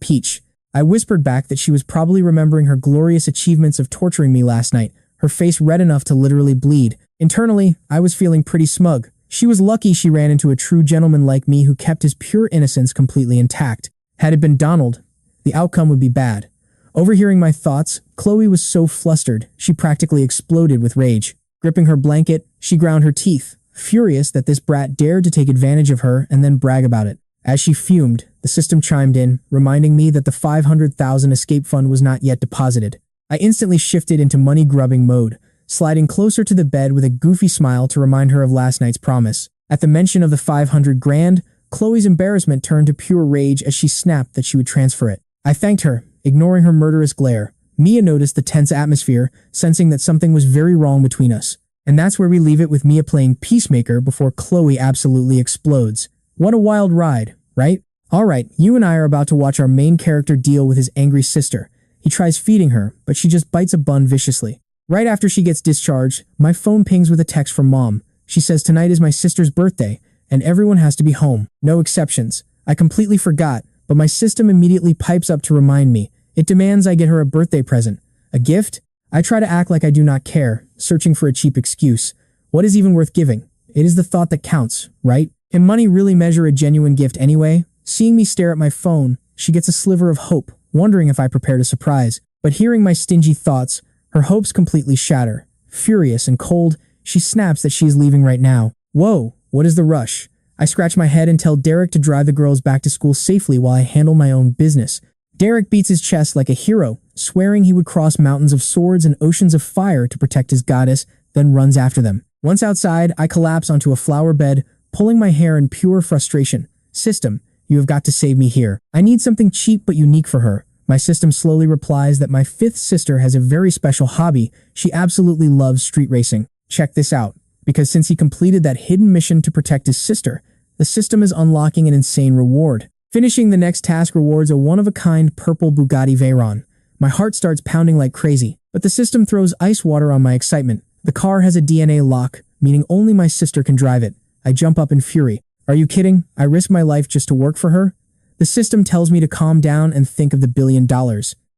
peach. I whispered back that she was probably remembering her glorious achievements of torturing me last night, her face red enough to literally bleed. Internally, I was feeling pretty smug. She was lucky she ran into a true gentleman like me who kept his pure innocence completely intact. Had it been Donald, the outcome would be bad. Overhearing my thoughts, Chloe was so flustered, she practically exploded with rage. Gripping her blanket, she ground her teeth, furious that this brat dared to take advantage of her and then brag about it. As she fumed, the system chimed in, reminding me that the 500,000 escape fund was not yet deposited. I instantly shifted into money-grubbing mode, sliding closer to the bed with a goofy smile to remind her of last night's promise. At the mention of the 500 grand, Chloe's embarrassment turned to pure rage as she snapped that she would transfer it. I thanked her, ignoring her murderous glare. Mia noticed the tense atmosphere, sensing that something was very wrong between us. And that's where we leave it with Mia playing peacemaker before Chloe absolutely explodes. What a wild ride, right? Alright, you and I are about to watch our main character deal with his angry sister. He tries feeding her, but she just bites a bun viciously. Right after she gets discharged, my phone pings with a text from Mom. She says tonight is my sister's birthday, and everyone has to be home. No exceptions. I completely forgot, but my system immediately pipes up to remind me. It demands I get her a birthday present. A gift? I try to act like I do not care, searching for a cheap excuse. What is even worth giving? It is the thought that counts, right? Can money really measure a genuine gift anyway? Seeing me stare at my phone, she gets a sliver of hope, wondering if I prepared a surprise. But hearing my stingy thoughts, her hopes completely shatter. Furious and cold, she snaps that she is leaving right now. Whoa, what is the rush? I scratch my head and tell Derek to drive the girls back to school safely while I handle my own business. Derek beats his chest like a hero, swearing he would cross mountains of swords and oceans of fire to protect his goddess, then runs after them. Once outside, I collapse onto a flower bed, pulling my hair in pure frustration. System, you have got to save me here. I need something cheap but unique for her. My system slowly replies that my fifth sister has a very special hobby. She absolutely loves street racing. Check this out. Because since he completed that hidden mission to protect his sister, the system is unlocking an insane reward. Finishing the next task rewards a one-of-a-kind purple Bugatti Veyron. My heart starts pounding like crazy, but the system throws ice water on my excitement. The car has a DNA lock, meaning only my sister can drive it. I jump up in fury. Are you kidding? I risk my life just to work for her? The system tells me to calm down and think of the $1 billion.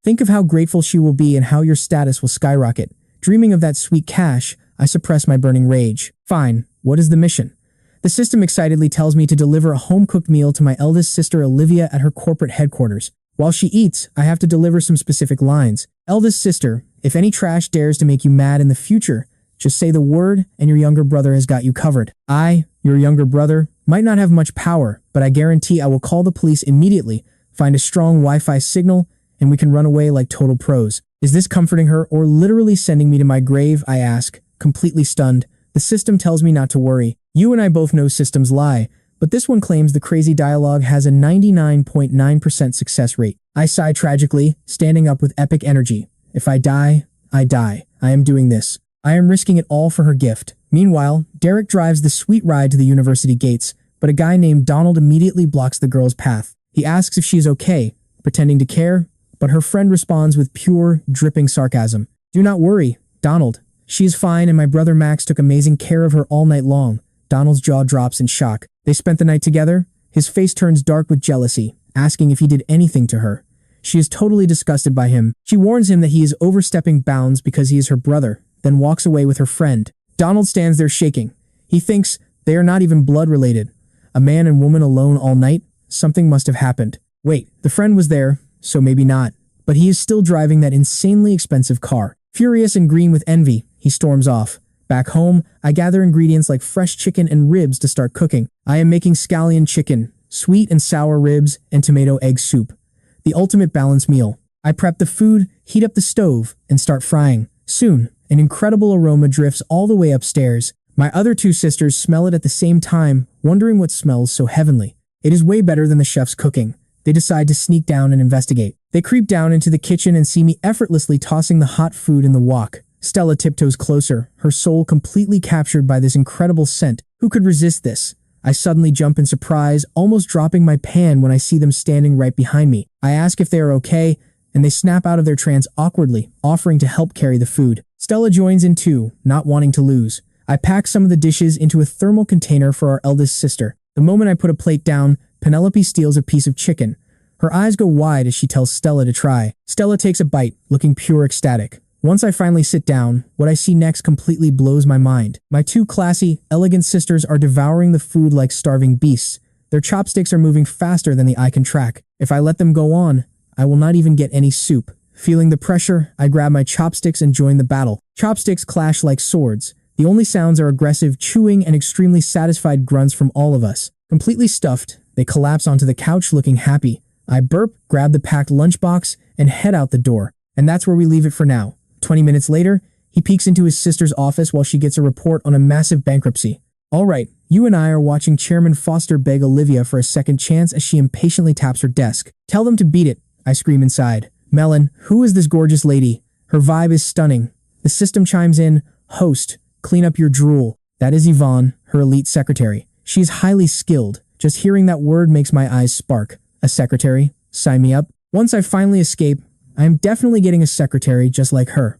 Think of how grateful she will be and how your status will skyrocket. Dreaming of that sweet cash, I suppress my burning rage. Fine, what is the mission? The system excitedly tells me to deliver a home-cooked meal to my eldest sister Olivia at her corporate headquarters. While she eats, I have to deliver some specific lines. Eldest sister, if any trash dares to make you mad in the future, just say the word and your younger brother has got you covered. I, your younger brother, might not have much power, but I guarantee I will call the police immediately, find a strong Wi-Fi signal, and we can run away like total pros. Is this comforting her or literally sending me to my grave? I ask, completely stunned. The system tells me not to worry. You and I both know systems lie, but this one claims the crazy dialogue has a 99.9% success rate. I sigh tragically, standing up with epic energy. If I die, I die. I am doing this. I am risking it all for her gift. Meanwhile, Derek drives the sweet ride to the university gates, but a guy named Donald immediately blocks the girl's path. He asks if she is okay, pretending to care, but her friend responds with pure, dripping sarcasm. "Do not worry, Donald. She is fine and my brother Max took amazing care of her all night long." Donald's jaw drops in shock. They spent the night together? His face turns dark with jealousy, asking if he did anything to her. She is totally disgusted by him. She warns him that he is overstepping bounds because he is her brother, then walks away with her friend. Donald stands there shaking. He thinks they are not even blood related. A man and woman alone all night? Something must have happened. Wait, the friend was there, so maybe not. But he is still driving that insanely expensive car. Furious and green with envy, he storms off. Back home, I gather ingredients like fresh chicken and ribs to start cooking. I am making scallion chicken, sweet and sour ribs, and tomato egg soup. The ultimate balanced meal. I prep the food, heat up the stove, and start frying. Soon, an incredible aroma drifts all the way upstairs. My other two sisters smell it at the same time, wondering what smells so heavenly. It is way better than the chef's cooking. They decide to sneak down and investigate. They creep down into the kitchen and see me effortlessly tossing the hot food in the wok. Stella tiptoes closer, her soul completely captured by this incredible scent. Who could resist this? I suddenly jump in surprise, almost dropping my pan when I see them standing right behind me. I ask if they are okay, and they snap out of their trance awkwardly, offering to help carry the food. Stella joins in too, not wanting to lose. I pack some of the dishes into a thermal container for our eldest sister. The moment I put a plate down, Penelope steals a piece of chicken. Her eyes go wide as she tells Stella to try. Stella takes a bite, looking pure ecstatic. Once I finally sit down, what I see next completely blows my mind. My two classy, elegant sisters are devouring the food like starving beasts. Their chopsticks are moving faster than the eye can track. If I let them go on, I will not even get any soup. Feeling the pressure, I grab my chopsticks and join the battle. Chopsticks clash like swords. The only sounds are aggressive chewing and extremely satisfied grunts from all of us. Completely stuffed, they collapse onto the couch looking happy. I burp, grab the packed lunchbox, and head out the door. And that's where we leave it for now. 20 minutes later, he peeks into his sister's office while she gets a report on a massive bankruptcy. "All right, you and I are watching Chairman Foster beg Olivia for a second chance as she impatiently taps her desk. Tell them to beat it," I scream inside. "Melon, who is this gorgeous lady? Her vibe is stunning." The system chimes in, "Host, clean up your drool." That is Yvonne, her elite secretary. She is highly skilled. Just hearing that word makes my eyes spark. A secretary? Sign me up. Once I finally escape, I am definitely getting a secretary just like her.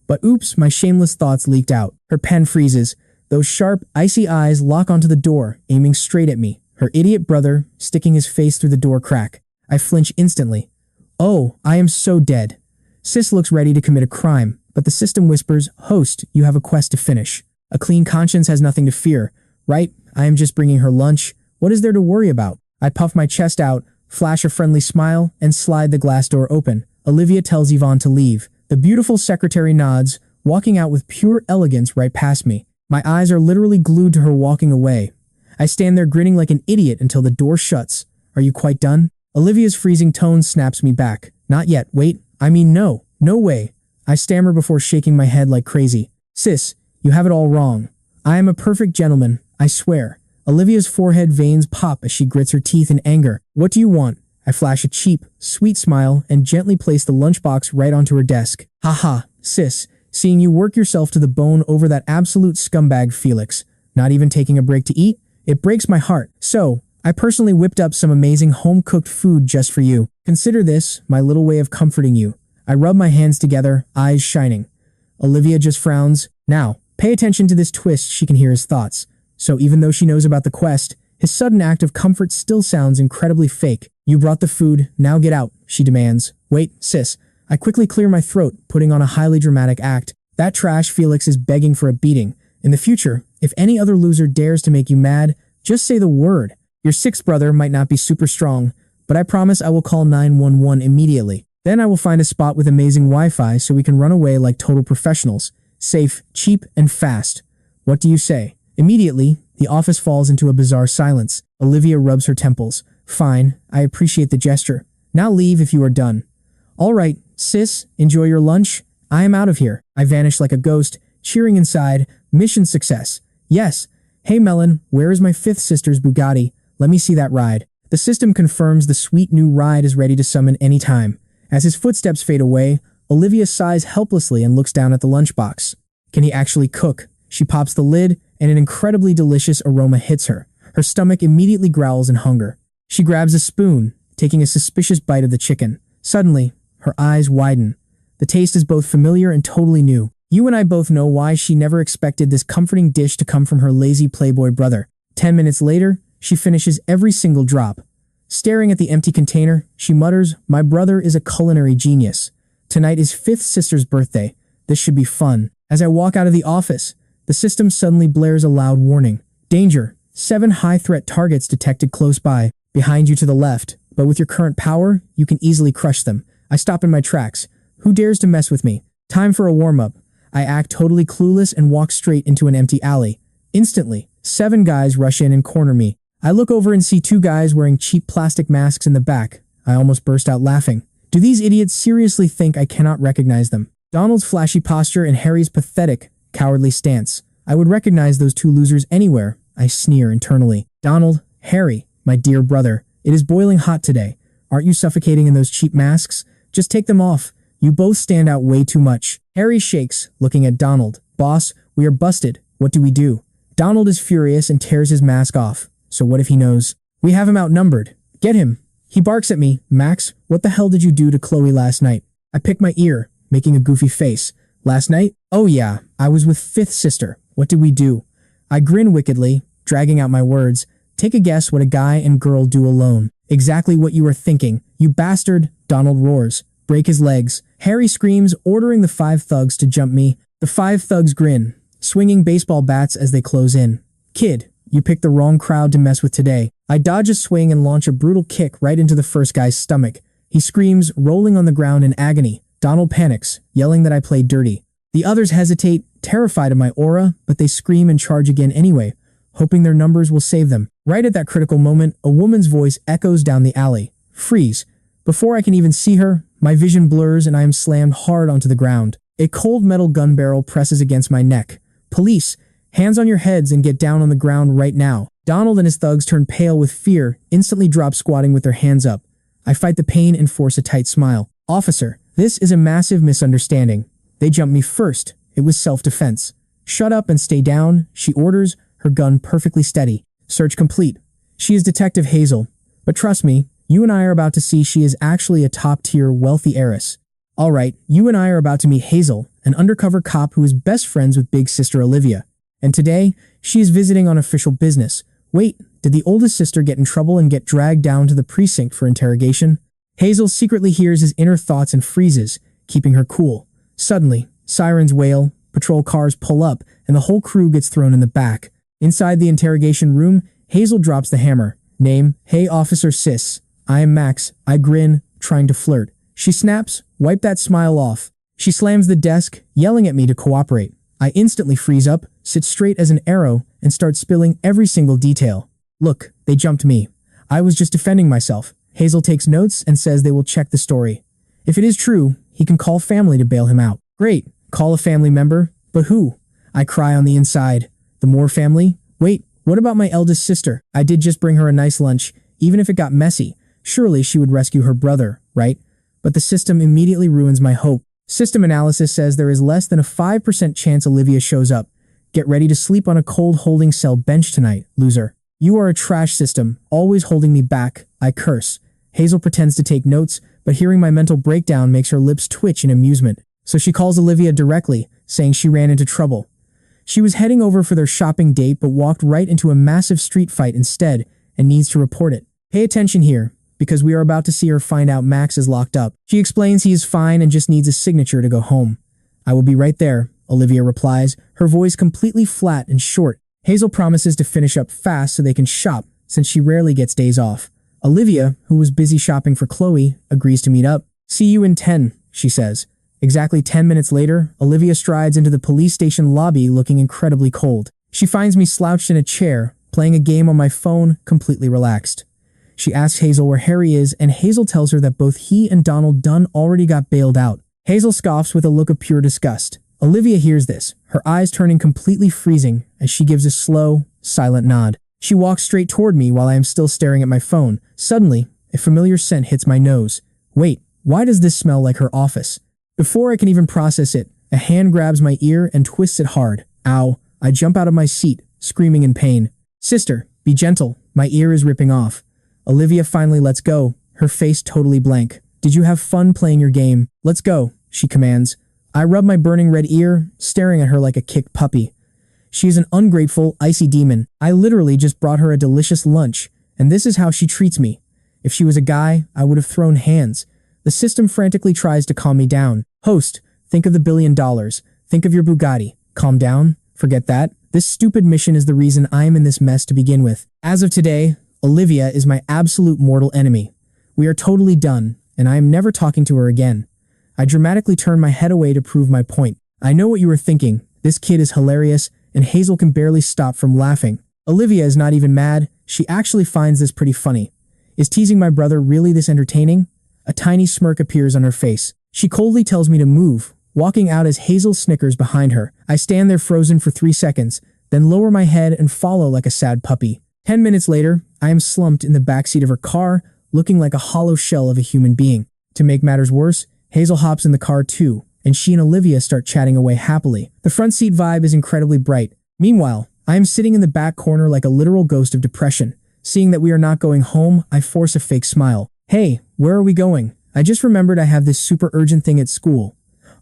But oops, my shameless thoughts leaked out. Her pen freezes. Those sharp, icy eyes lock onto the door, aiming straight at me. Her idiot brother, sticking his face through the door crack. I flinch instantly. Oh, I am so dead. Sis looks ready to commit a crime, but the system whispers, "Host, you have a quest to finish." A clean conscience has nothing to fear, right? I am just bringing her lunch. What is there to worry about? I puff my chest out, flash a friendly smile, and slide the glass door open. Olivia tells Yvonne to leave. The beautiful secretary nods, walking out with pure elegance right past me. My eyes are literally glued to her walking away. I stand there grinning like an idiot until the door shuts. "Are you quite done?" Olivia's freezing tone snaps me back. "Not yet, wait. I mean no. No way." I stammer before shaking my head like crazy. "Sis, you have it all wrong. I am a perfect gentleman, I swear." Olivia's forehead veins pop as she grits her teeth in anger. "What do you want?" I flash a cheap, sweet smile and gently place the lunchbox right onto her desk. "Haha, sis, seeing you work yourself to the bone over that absolute scumbag Felix, not even taking a break to eat, it breaks my heart. So, I personally whipped up some amazing home-cooked food just for you. Consider this my little way of comforting you." I rub my hands together, eyes shining. Olivia just frowns. Now, pay attention to this twist. She can hear his thoughts. So even though she knows about the quest, his sudden act of comfort still sounds incredibly fake. "You brought the food, now get out," she demands. "Wait, sis." I quickly clear my throat, putting on a highly dramatic act. "That trash Felix is begging for a beating. In the future, if any other loser dares to make you mad, just say the word. Your sixth brother might not be super strong, but I promise I will call 911 immediately. Then I will find a spot with amazing Wi-Fi so we can run away like total professionals. Safe, cheap, and fast. What do you say?" Immediately, the office falls into a bizarre silence. Olivia rubs her temples. "Fine, I appreciate the gesture. Now leave if you are done." "All right, sis, enjoy your lunch. I am out of here." I vanish like a ghost, cheering inside. Mission success. Yes. "Hey Melon, where is my fifth sister's Bugatti? Let me see that ride." The system confirms the sweet new ride is ready to summon any time. As his footsteps fade away, Olivia sighs helplessly and looks down at the lunchbox. Can he actually cook? She pops the lid, and an incredibly delicious aroma hits her. Her stomach immediately growls in hunger. She grabs a spoon, taking a suspicious bite of the chicken. Suddenly, her eyes widen. The taste is both familiar and totally new. You and I both know why she never expected this comforting dish to come from her lazy playboy brother. 10 minutes later, she finishes every single drop. Staring at the empty container, she mutters, "My brother is a culinary genius. Tonight is fifth sister's birthday. This should be fun." As I walk out of the office, the system suddenly blares a loud warning. Danger. 7 high-threat targets detected close by, behind you to the left, but with your current power, you can easily crush them. I stop in my tracks. Who dares to mess with me? Time for a warm-up. I act totally clueless and walk straight into an empty alley. Instantly, 7 guys rush in and corner me. I look over and see 2 guys wearing cheap plastic masks in the back. I almost burst out laughing. Do these idiots seriously think I cannot recognize them? Donald's flashy posture and Harry's pathetic, cowardly stance. I would recognize those 2 losers anywhere. I sneer internally. Donald, Harry, my dear brother, it is boiling hot today. Aren't you suffocating in those cheap masks? Just take them off. You both stand out way too much. Harry shakes, looking at Donald. Boss, we are busted. What do we do? Donald is furious and tears his mask off. So what if he knows? We have him outnumbered. Get him. He barks at me. Max, what the hell did you do to Chloe last night? I pick my ear, making a goofy face. Last night? Oh yeah, I was with fifth sister. What did we do? I grin wickedly, dragging out my words. Take a guess what a guy and girl do alone. Exactly what you were thinking. You bastard, Donald roars. Break his legs. Harry screams, ordering the 5 thugs to jump me. The 5 thugs grin, swinging baseball bats as they close in. Kid, you picked the wrong crowd to mess with today. I dodge a swing and launch a brutal kick right into the first guy's stomach. He screams, rolling on the ground in agony. Donald panics, yelling that I played dirty. The others hesitate, terrified of my aura, but they scream and charge again anyway, hoping their numbers will save them. Right at that critical moment, a woman's voice echoes down the alley. Freeze. Before I can even see her, my vision blurs and I am slammed hard onto the ground. A cold metal gun barrel presses against my neck. Police, hands on your heads and get down on the ground right now. Donald and his thugs turn pale with fear, instantly drop squatting with their hands up. I fight the pain and force a tight smile. Officer, this is a massive misunderstanding. They jumped me first. It was self-defense. Shut up and stay down, she orders, her gun perfectly steady. Search complete. She is Detective Hazel. But trust me, you and I are about to see she is actually a top-tier wealthy heiress. Alright, you and I are about to meet Hazel, an undercover cop who is best friends with big sister Olivia. And today, she is visiting on official business. Wait, did the oldest sister get in trouble and get dragged down to the precinct for interrogation? Hazel secretly hears his inner thoughts and freezes, keeping her cool. Suddenly, sirens wail, patrol cars pull up, and the whole crew gets thrown in the back. Inside the interrogation room, Hazel drops the hammer. Name, hey Officer Sis. I am Max. I grin, trying to flirt. She snaps, wipe that smile off. She slams the desk, yelling at me to cooperate. I instantly freeze up, sit straight as an arrow, and start spilling every single detail. Look, they jumped me. I was just defending myself. Hazel takes notes and says they will check the story. If it is true, he can call family to bail him out. Great, call a family member, but who? I cry on the inside. The Moore family? Wait, what about my eldest sister? I did just bring her a nice lunch, even if it got messy. Surely she would rescue her brother, right? But the system immediately ruins my hope. System analysis says there is less than a 5% chance Olivia shows up. Get ready to sleep on a cold holding cell bench tonight, loser. You are a trash system, always holding me back. I curse. Hazel pretends to take notes, but hearing my mental breakdown makes her lips twitch in amusement. So she calls Olivia directly, saying she ran into trouble. She was heading over for their shopping date but walked right into a massive street fight instead and needs to report it. Pay attention here, because we are about to see her find out Max is locked up. She explains he is fine and just needs a signature to go home. I will be right there, Olivia replies, her voice completely flat and short. Hazel promises to finish up fast so they can shop, since she rarely gets days off. Olivia, who was busy shopping for Chloe, agrees to meet up. See you in 10, she says. Exactly 10 minutes later, Olivia strides into the police station lobby looking incredibly cold. She finds me slouched in a chair, playing a game on my phone, completely relaxed. She asks Hazel where Harry is, and Hazel tells her that both he and Donald Dunn already got bailed out. Hazel scoffs with a look of pure disgust. Olivia hears this, her eyes turning completely freezing as she gives a slow, silent nod. She walks straight toward me while I am still staring at my phone. Suddenly, a familiar scent hits my nose. Wait, why does this smell like her office? Before I can even process it, a hand grabs my ear and twists it hard. Ow, I jump out of my seat, screaming in pain. Sister, be gentle. My ear is ripping off. Olivia finally lets go, her face totally blank. Did you have fun playing your game? Let's go, she commands. I rub my burning red ear, staring at her like a kicked puppy. She is an ungrateful, icy demon. I literally just brought her a delicious lunch, and this is how she treats me. If she was a guy, I would have thrown hands. The system frantically tries to calm me down. Host, think of the $1 billion. Think of your Bugatti. Calm down. Forget that. This stupid mission is the reason I am in this mess to begin with. As of today, Olivia is my absolute mortal enemy. We are totally done, and I am never talking to her again. I dramatically turn my head away to prove my point. I know what you were thinking. This kid is hilarious, and Hazel can barely stop from laughing. Olivia is not even mad. She actually finds this pretty funny. Is teasing my brother really this entertaining? A tiny smirk appears on her face. She coldly tells me to move, walking out as Hazel snickers behind her. I stand there frozen for 3 seconds, then lower my head and follow like a sad puppy. 10 minutes later, I am slumped in the backseat of her car, looking like a hollow shell of a human being. To make matters worse, Hazel hops in the car too, and she and Olivia start chatting away happily. The front seat vibe is incredibly bright. Meanwhile, I am sitting in the back corner like a literal ghost of depression. Seeing that we are not going home, I force a fake smile. Hey, where are we going? I just remembered I have this super urgent thing at school.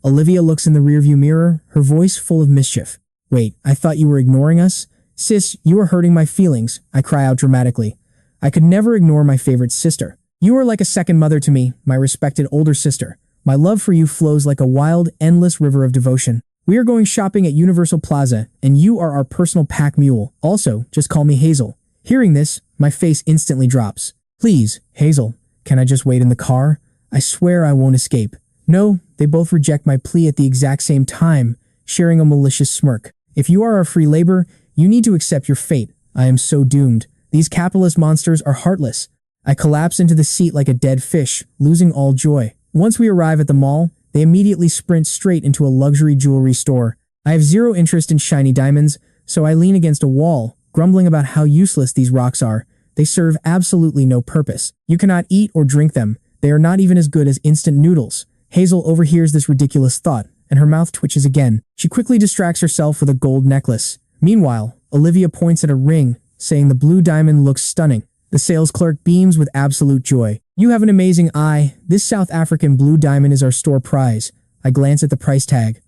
Olivia looks in the rearview mirror, her voice full of mischief. Wait, I thought you were ignoring us? Sis, you are hurting my feelings, I cry out dramatically. I could never ignore my favorite sister. You are like a second mother to me, my respected older sister. My love for you flows like a wild, endless river of devotion. We are going shopping at Universal Plaza, and you are our personal pack mule. Also, just call me Hazel. Hearing this, my face instantly drops. Please, Hazel, can I just wait in the car? I swear I won't escape. No, they both reject my plea at the exact same time, sharing a malicious smirk. If you are our free labor, you need to accept your fate. I am so doomed. These capitalist monsters are heartless. I collapse into the seat like a dead fish, losing all joy. Once we arrive at the mall, they immediately sprint straight into a luxury jewelry store. I have zero interest in shiny diamonds, so I lean against a wall, grumbling about how useless these rocks are. They serve absolutely no purpose. You cannot eat or drink them. They are not even as good as instant noodles. Hazel overhears this ridiculous thought, and her mouth twitches again. She quickly distracts herself with a gold necklace. Meanwhile, Olivia points at a ring, saying the blue diamond looks stunning. The sales clerk beams with absolute joy. You have an amazing eye. This South African blue diamond is our store prize. I glance at the price tag.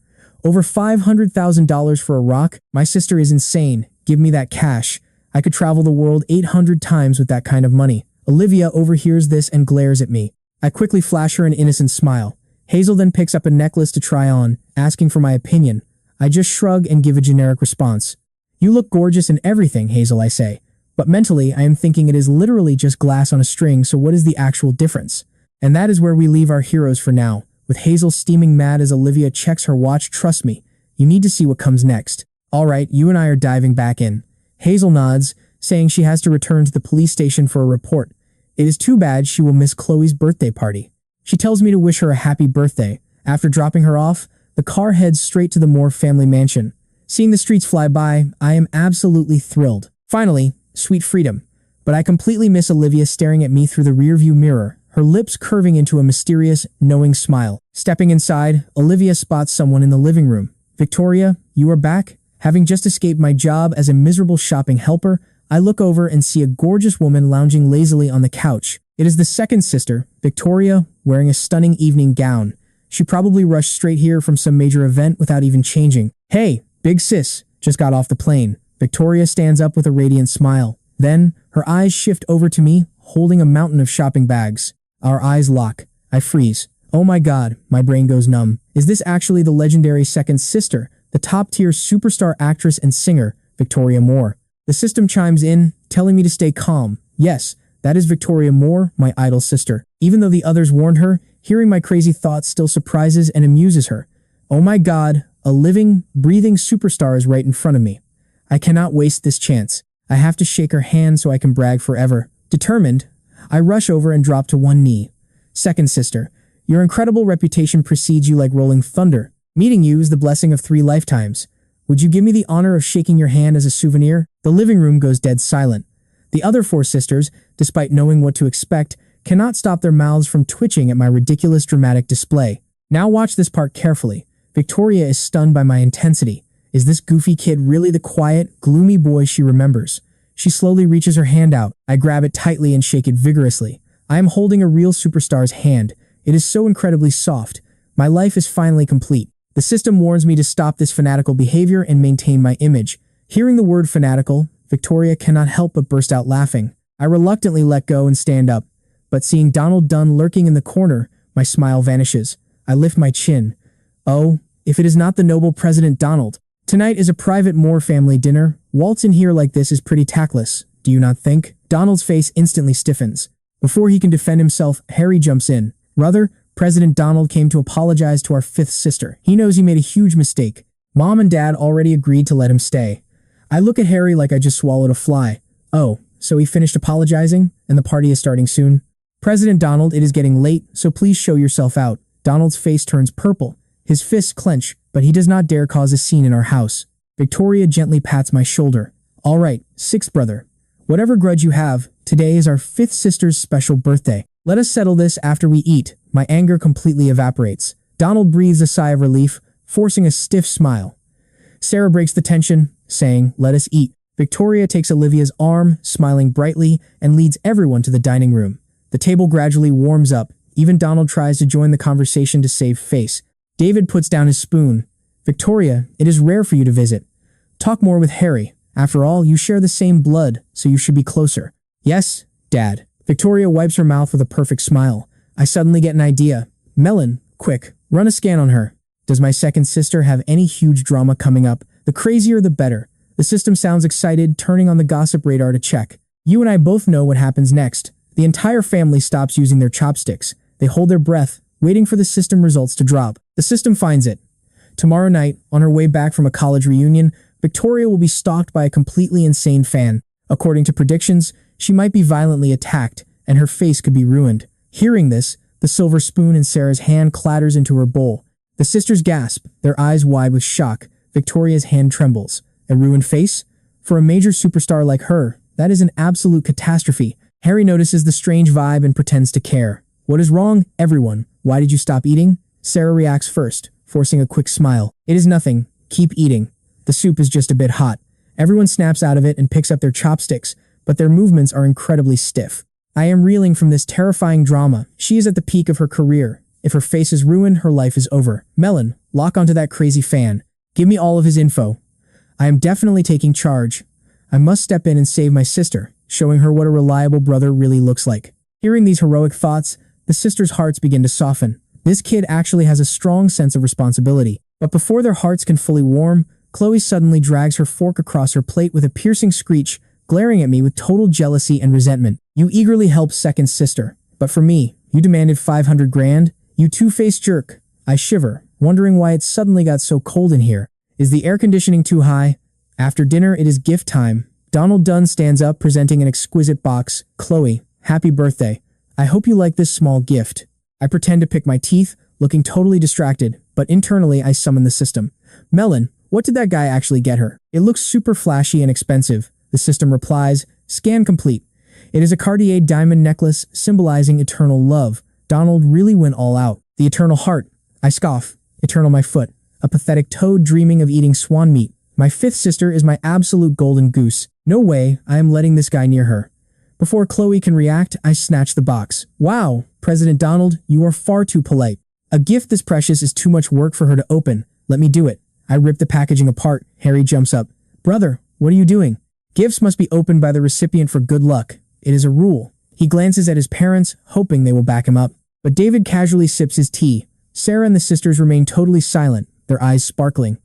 Over $500,000 for a rock? My sister is insane. Give me that cash. I could travel the world 800 times with that kind of money. Olivia overhears this and glares at me. I quickly flash her an innocent smile. Hazel then picks up a necklace to try on, asking for my opinion. I just shrug and give a generic response. You look gorgeous in everything, Hazel, I say. But mentally, I am thinking it is literally just glass on a string, so what is the actual difference? And that is where we leave our heroes for now. With Hazel steaming mad as Olivia checks her watch, trust me, you need to see what comes next. Alright, you and I are diving back in. Hazel nods, saying she has to return to the police station for a report. It is too bad she will miss Chloe's birthday party. She tells me to wish her a happy birthday. After dropping her off, the car heads straight to the Moore family mansion. Seeing the streets fly by, I am absolutely thrilled. Finally, sweet freedom. But I completely miss Olivia staring at me through the rearview mirror, her lips curving into a mysterious, knowing smile. Stepping inside, Olivia spots someone in the living room. Victoria, you are back? Having just escaped my job as a miserable shopping helper, I look over and see a gorgeous woman lounging lazily on the couch. It is the second sister, Victoria, wearing a stunning evening gown. She probably rushed straight here from some major event without even changing. Hey, big sis, just got off the plane. Victoria stands up with a radiant smile. Then, her eyes shift over to me, holding a mountain of shopping bags. Our eyes lock. I freeze. Oh my god, my brain goes numb. Is this actually the legendary second sister, the top-tier superstar actress and singer, Victoria Moore? The system chimes in, telling me to stay calm. Yes, that is Victoria Moore, my idol sister. Even though the others warned her, hearing my crazy thoughts still surprises and amuses her. Oh my god, a living, breathing superstar is right in front of me. I cannot waste this chance. I have to shake her hand so I can brag forever. Determined, I rush over and drop to one knee. Second sister, your incredible reputation precedes you like rolling thunder. Meeting you is the blessing of 3 lifetimes. Would you give me the honor of shaking your hand as a souvenir? The living room goes dead silent. The other 4 sisters, despite knowing what to expect, cannot stop their mouths from twitching at my ridiculous dramatic display. Now watch this part carefully. Victoria is stunned by my intensity. Is this goofy kid really the quiet, gloomy boy she remembers? She slowly reaches her hand out. I grab it tightly and shake it vigorously. I am holding a real superstar's hand. It is so incredibly soft. My life is finally complete. The system warns me to stop this fanatical behavior and maintain my image. Hearing the word fanatical, Victoria cannot help but burst out laughing. I reluctantly let go and stand up, but seeing Donald Dunn lurking in the corner, my smile vanishes. I lift my chin. Oh, if it is not the noble President Donald. Tonight is a private Moore family dinner. Waltz in here like this is pretty tactless, do you not think? Donald's face instantly stiffens. Before he can defend himself, Harry jumps in. Brother, President Donald came to apologize to our fifth sister. He knows he made a huge mistake. Mom and Dad already agreed to let him stay. I look at Harry like I just swallowed a fly. Oh, so he finished apologizing, and the party is starting soon? President Donald, it is getting late, so please show yourself out. Donald's face turns purple. His fists clench, but he does not dare cause a scene in our house. Victoria gently pats my shoulder. All right, sixth brother. Whatever grudge you have, today is our fifth sister's special birthday. Let us settle this after we eat. My anger completely evaporates. Donald breathes a sigh of relief, forcing a stiff smile. Sarah breaks the tension, saying, let us eat. Victoria takes Olivia's arm, smiling brightly, and leads everyone to the dining room. The table gradually warms up. Even Donald tries to join the conversation to save face. David puts down his spoon. Victoria, it is rare for you to visit. Talk more with Harry. After all, you share the same blood, so you should be closer. Yes, Dad. Victoria wipes her mouth with a perfect smile. I suddenly get an idea. Melon, quick, run a scan on her. Does my second sister have any huge drama coming up? The crazier the better. The system sounds excited, turning on the gossip radar to check. You and I both know what happens next. The entire family stops using their chopsticks. They hold their breath, waiting for the system results to drop. The system finds it. Tomorrow night, on her way back from a college reunion, Victoria will be stalked by a completely insane fan. According to predictions, she might be violently attacked, and her face could be ruined. Hearing this, the silver spoon in Sarah's hand clatters into her bowl. The sisters gasp, their eyes wide with shock. Victoria's hand trembles. A ruined face? For a major superstar like her, that is an absolute catastrophe. Harry notices the strange vibe and pretends to care. What is wrong, everyone? Why did you stop eating? Sarah reacts first, forcing a quick smile. It is nothing. Keep eating. The soup is just a bit hot. Everyone snaps out of it and picks up their chopsticks, but their movements are incredibly stiff. I am reeling from this terrifying drama. She is at the peak of her career. If her face is ruined, her life is over. Melon, lock onto that crazy fan. Give me all of his info. I am definitely taking charge. I must step in and save my sister, showing her what a reliable brother really looks like. Hearing these heroic thoughts, the sisters' hearts begin to soften. This kid actually has a strong sense of responsibility. But before their hearts can fully warm, Chloe suddenly drags her fork across her plate with a piercing screech, glaring at me with total jealousy and resentment. You eagerly helped second sister. But for me, you demanded 500 grand? You two-faced jerk. I shiver, wondering why it suddenly got so cold in here. Is the air conditioning too high? After dinner, it is gift time. Donald Dunn stands up, presenting an exquisite box. Chloe, happy birthday. I hope you like this small gift. I pretend to pick my teeth, looking totally distracted, but internally I summon the system. Melon, what did that guy actually get her? It looks super flashy and expensive. The system replies, scan complete. It is a Cartier diamond necklace symbolizing eternal love. Donald really went all out. The eternal heart. I scoff. Eternal my foot. A pathetic toad dreaming of eating swan meat. My fifth sister is my absolute golden goose. No way, I am letting this guy near her. Before Chloe can react, I snatch the box. Wow, President Donald, you are far too polite. A gift this precious is too much work for her to open. Let me do it. I rip the packaging apart. Harry jumps up. Brother, what are you doing? Gifts must be opened by the recipient for good luck. It is a rule. He glances at his parents, hoping they will back him up. But David casually sips his tea. Sarah and the sisters remain totally silent, their eyes sparkling.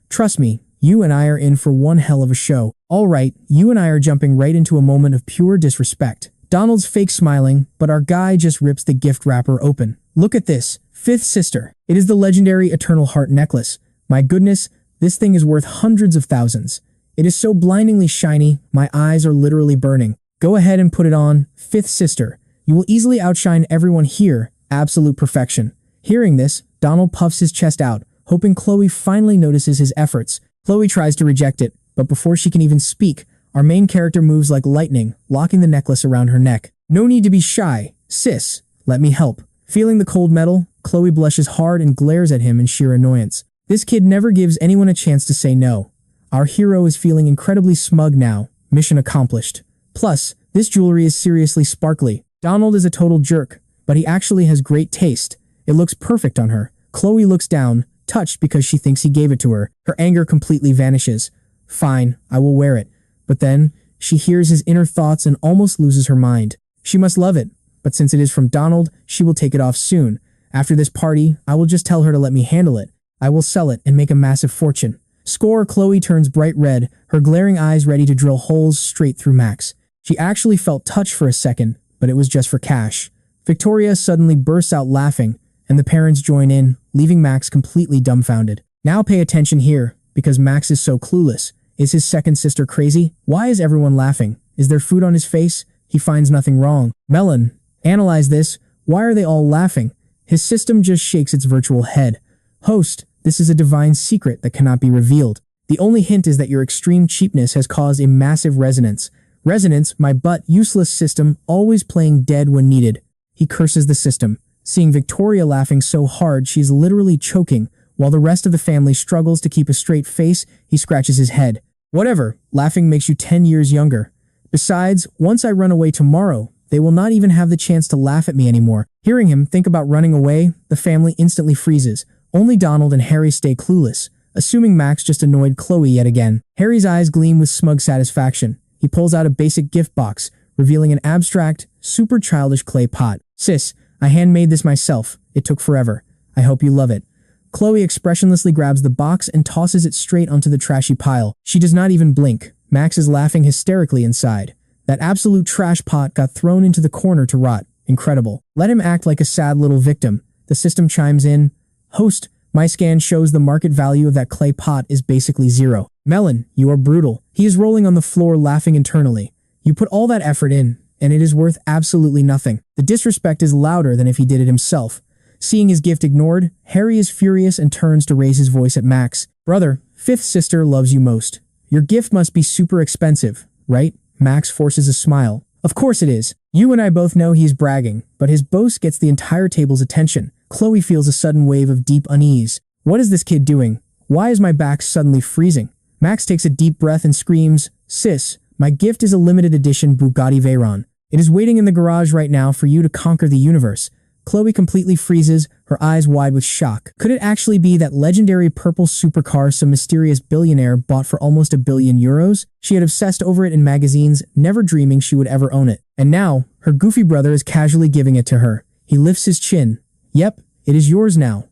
Trust me, you and I are in for one hell of a show. All right, you and I are jumping right into a moment of pure disrespect. Donald's fake smiling, but our guy just rips the gift wrapper open. Look at this. Fifth sister. It is the legendary Eternal Heart necklace. My goodness, this thing is worth hundreds of thousands. It is so blindingly shiny, my eyes are literally burning. Go ahead and put it on, fifth sister. You will easily outshine everyone here. Absolute perfection. Hearing this, Donald puffs his chest out, hoping Chloe finally notices his efforts. Chloe tries to reject it, but before she can even speak, our main character moves like lightning, locking the necklace around her neck. No need to be shy. Sis, let me help. Feeling the cold metal, Chloe blushes hard and glares at him in sheer annoyance. This kid never gives anyone a chance to say no. Our hero is feeling incredibly smug now. Mission accomplished. Plus, this jewelry is seriously sparkly. Donald is a total jerk, but he actually has great taste. It looks perfect on her. Chloe looks down, touched because she thinks he gave it to her. Her anger completely vanishes. Fine, I will wear it. But then, she hears his inner thoughts and almost loses her mind. She must love it, but since it is from Donald, she will take it off soon. After this party, I will just tell her to let me handle it. I will sell it and make a massive fortune. Score, Chloe turns bright red, her glaring eyes ready to drill holes straight through Max. She actually felt touched for a second, but it was just for cash. Victoria suddenly bursts out laughing, and the parents join in, leaving Max completely dumbfounded. Now pay attention here, because Max is so clueless. Is his second sister crazy? Why is everyone laughing? Is there food on his face? He finds nothing wrong. Melon, analyze this. Why are they all laughing? His system just shakes its virtual head. Host, this is a divine secret that cannot be revealed. The only hint is that your extreme cheapness has caused a massive resonance. Resonance, my butt, useless system, always playing dead when needed. He curses the system. Seeing Victoria laughing so hard she's literally choking, while the rest of the family struggles to keep a straight face, he scratches his head. Whatever, laughing makes you 10 years younger. Besides, once I run away tomorrow, they will not even have the chance to laugh at me anymore. Hearing him think about running away, the family instantly freezes. Only Donald and Harry stay clueless, assuming Max just annoyed Chloe yet again. Harry's eyes gleam with smug satisfaction. He pulls out a basic gift box, revealing an abstract, super childish clay pot. Sis, I handmade this myself. It took forever. I hope you love it. Chloe expressionlessly grabs the box and tosses it straight onto the trashy pile. She does not even blink. Max is laughing hysterically inside. That absolute trash pot got thrown into the corner to rot. Incredible. Let him act like a sad little victim. The system chimes in. Host, my scan shows the market value of that clay pot is basically zero. Melon, you are brutal. He is rolling on the floor laughing internally. You put all that effort in, and it is worth absolutely nothing. The disrespect is louder than if he did it himself. Seeing his gift ignored, Harry is furious and turns to raise his voice at Max. Brother, fifth sister loves you most. Your gift must be super expensive, right? Max forces a smile. Of course it is. You and I both know he is bragging, but his boast gets the entire table's attention. Chloe feels a sudden wave of deep unease. What is this kid doing? Why is my back suddenly freezing? Max takes a deep breath and screams, Sis, my gift is a limited edition Bugatti Veyron. It is waiting in the garage right now for you to conquer the universe. Chloe completely freezes, her eyes wide with shock. Could it actually be that legendary purple supercar some mysterious billionaire bought for almost €1 billion? She had obsessed over it in magazines, never dreaming she would ever own it. And now, her goofy brother is casually giving it to her. He lifts his chin. Yep, it is yours now.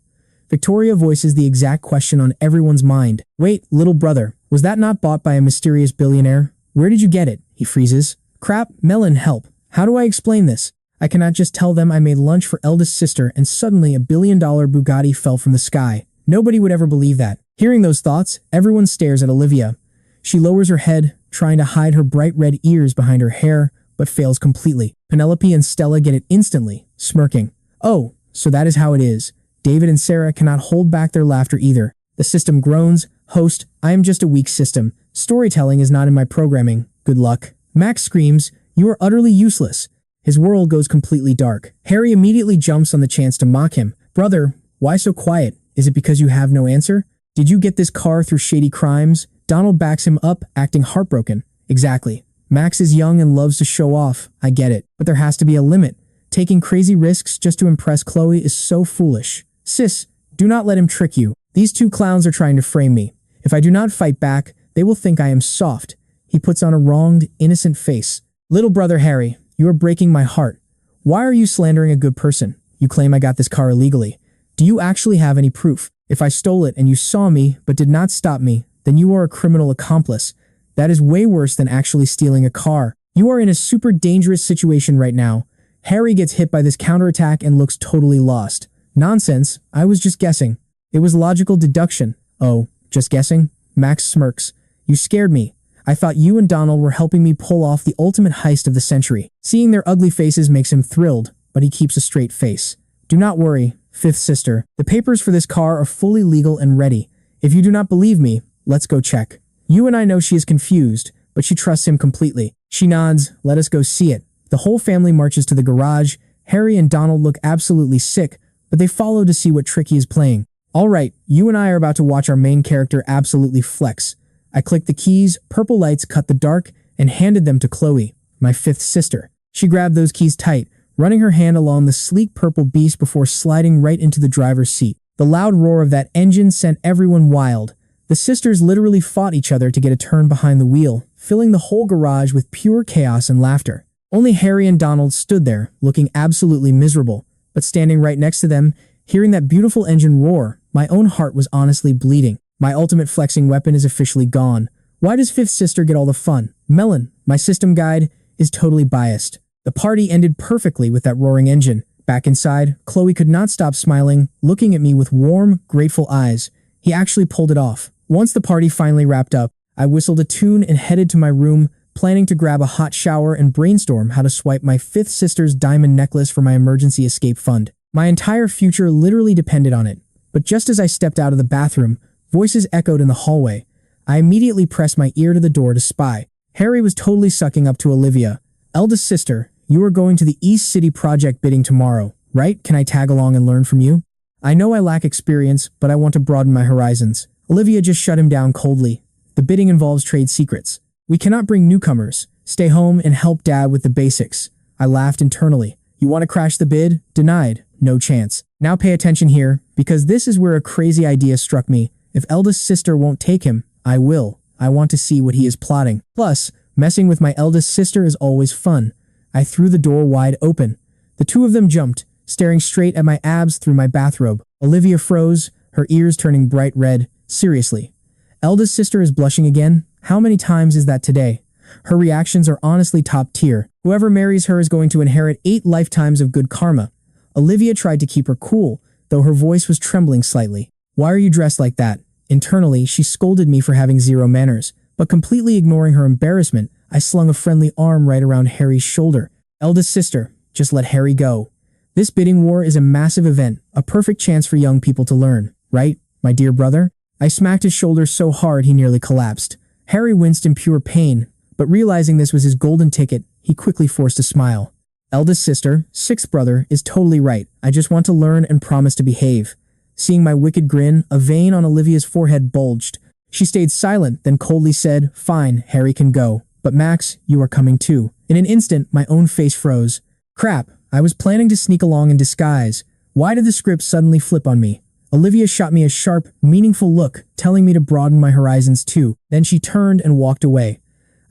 Victoria voices the exact question on everyone's mind. Wait, little brother, was that not bought by a mysterious billionaire? Where did you get it? He freezes. Crap, Melon, help. How do I explain this? I cannot just tell them I made lunch for eldest sister and suddenly $1 billion Bugatti fell from the sky. Nobody would ever believe that. Hearing those thoughts, everyone stares at Olivia. She lowers her head, trying to hide her bright red ears behind her hair, but fails completely. Penelope and Stella get it instantly, smirking. Oh, so that is how it is. David and Sarah cannot hold back their laughter either. The system groans. Host, I am just a weak system. Storytelling is not in my programming. Good luck. Max screams, you are utterly useless. His world goes completely dark. Harry immediately jumps on the chance to mock him. Brother, why so quiet? Is it because you have no answer? Did you get this car through shady crimes? Donald backs him up, acting heartbroken. Exactly. Max is young and loves to show off. I get it. But there has to be a limit. Taking crazy risks just to impress Chloe is so foolish. Sis, do not let him trick you. These two clowns are trying to frame me. If I do not fight back, they will think I am soft. He puts on a wronged, innocent face. Little brother Harry, you are breaking my heart. Why are you slandering a good person? You claim I got this car illegally. Do you actually have any proof? If I stole it and you saw me but did not stop me, then you are a criminal accomplice. That is way worse than actually stealing a car. You are in a super dangerous situation right now. Harry gets hit by this counterattack and looks totally lost. Nonsense, I was just guessing. It was logical deduction. Oh, just guessing? Max smirks. You scared me. I thought you and Donald were helping me pull off the ultimate heist of the century. Seeing their ugly faces makes him thrilled, but he keeps a straight face. Do not worry, fifth sister. The papers for this car are fully legal and ready. If you do not believe me, let's go check. You and I know she is confused, but she trusts him completely. She nods, let us go see it. The whole family marches to the garage. Harry and Donald look absolutely sick, but they follow to see what trick he is playing. Alright, you and I are about to watch our main character absolutely flex. I clicked the keys, purple lights cut the dark, and handed them to Chloe, my fifth sister. She grabbed those keys tight, running her hand along the sleek purple beast before sliding right into the driver's seat. The loud roar of that engine sent everyone wild. The sisters literally fought each other to get a turn behind the wheel, filling the whole garage with pure chaos and laughter. Only Harry and Donald stood there, looking absolutely miserable. But standing right next to them, hearing that beautiful engine roar, my own heart was honestly bleeding. My ultimate flexing weapon is officially gone. Why does fifth sister get all the fun? Melon, my system guide, is totally biased. The party ended perfectly with that roaring engine. Back inside, Chloe could not stop smiling, looking at me with warm, grateful eyes. He actually pulled it off. Once the party finally wrapped up, I whistled a tune and headed to my room, planning to grab a hot shower and brainstorm how to swipe my fifth sister's diamond necklace for my emergency escape fund. My entire future literally depended on it. But just as I stepped out of the bathroom, voices echoed in the hallway. I immediately pressed my ear to the door to spy. Harry was totally sucking up to Olivia. Eldest sister, you are going to the East City project bidding tomorrow, right? Can I tag along and learn from you? I know I lack experience, but I want to broaden my horizons. Olivia just shut him down coldly. The bidding involves trade secrets. We cannot bring newcomers. Stay home and help Dad with the basics. I laughed internally. You want to crash the bid? Denied. No chance. Now pay attention here, because this is where a crazy idea struck me. If eldest sister won't take him, I will. I want to see what he is plotting. Plus, messing with my eldest sister is always fun. I threw the door wide open. The two of them jumped, staring straight at my abs through my bathrobe. Olivia froze, her ears turning bright red. Seriously. Eldest sister is blushing again? How many times is that today? Her reactions are honestly top tier. Whoever marries her is going to inherit 8 lifetimes of good karma. Olivia tried to keep her cool, though her voice was trembling slightly. Why are you dressed like that? Internally, she scolded me for having zero manners, but completely ignoring her embarrassment, I slung a friendly arm right around Harry's shoulder. Eldest sister, just let Harry go. This bidding war is a massive event, a perfect chance for young people to learn, right, my dear brother? I smacked his shoulder so hard he nearly collapsed. Harry winced in pure pain, but realizing this was his golden ticket, he quickly forced a smile. Eldest sister, sixth brother, is totally right. I just want to learn and promise to behave. Seeing my wicked grin, a vein on Olivia's forehead bulged. She stayed silent, then coldly said, "Fine, Harry can go. But Max, you are coming too." In an instant, my own face froze. Crap, I was planning to sneak along in disguise. Why did the script suddenly flip on me? Olivia shot me a sharp, meaningful look, telling me to broaden my horizons too. Then she turned and walked away.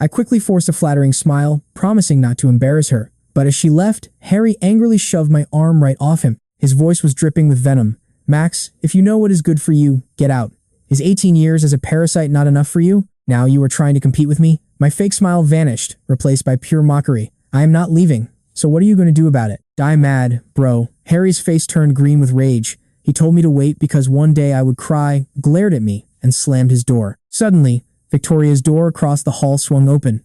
I quickly forced a flattering smile, promising not to embarrass her. But as she left, Harry angrily shoved my arm right off him. His voice was dripping with venom. "Max, if you know what is good for you, get out. Is 18 years as a parasite not enough for you? Now you are trying to compete with me?" My fake smile vanished, replaced by pure mockery. "I am not leaving. So what are you going to do about it?" "Die mad, bro." Harry's face turned green with rage. He told me to wait because one day I would cry, glared at me, and slammed his door. Suddenly, Victoria's door across the hall swung open.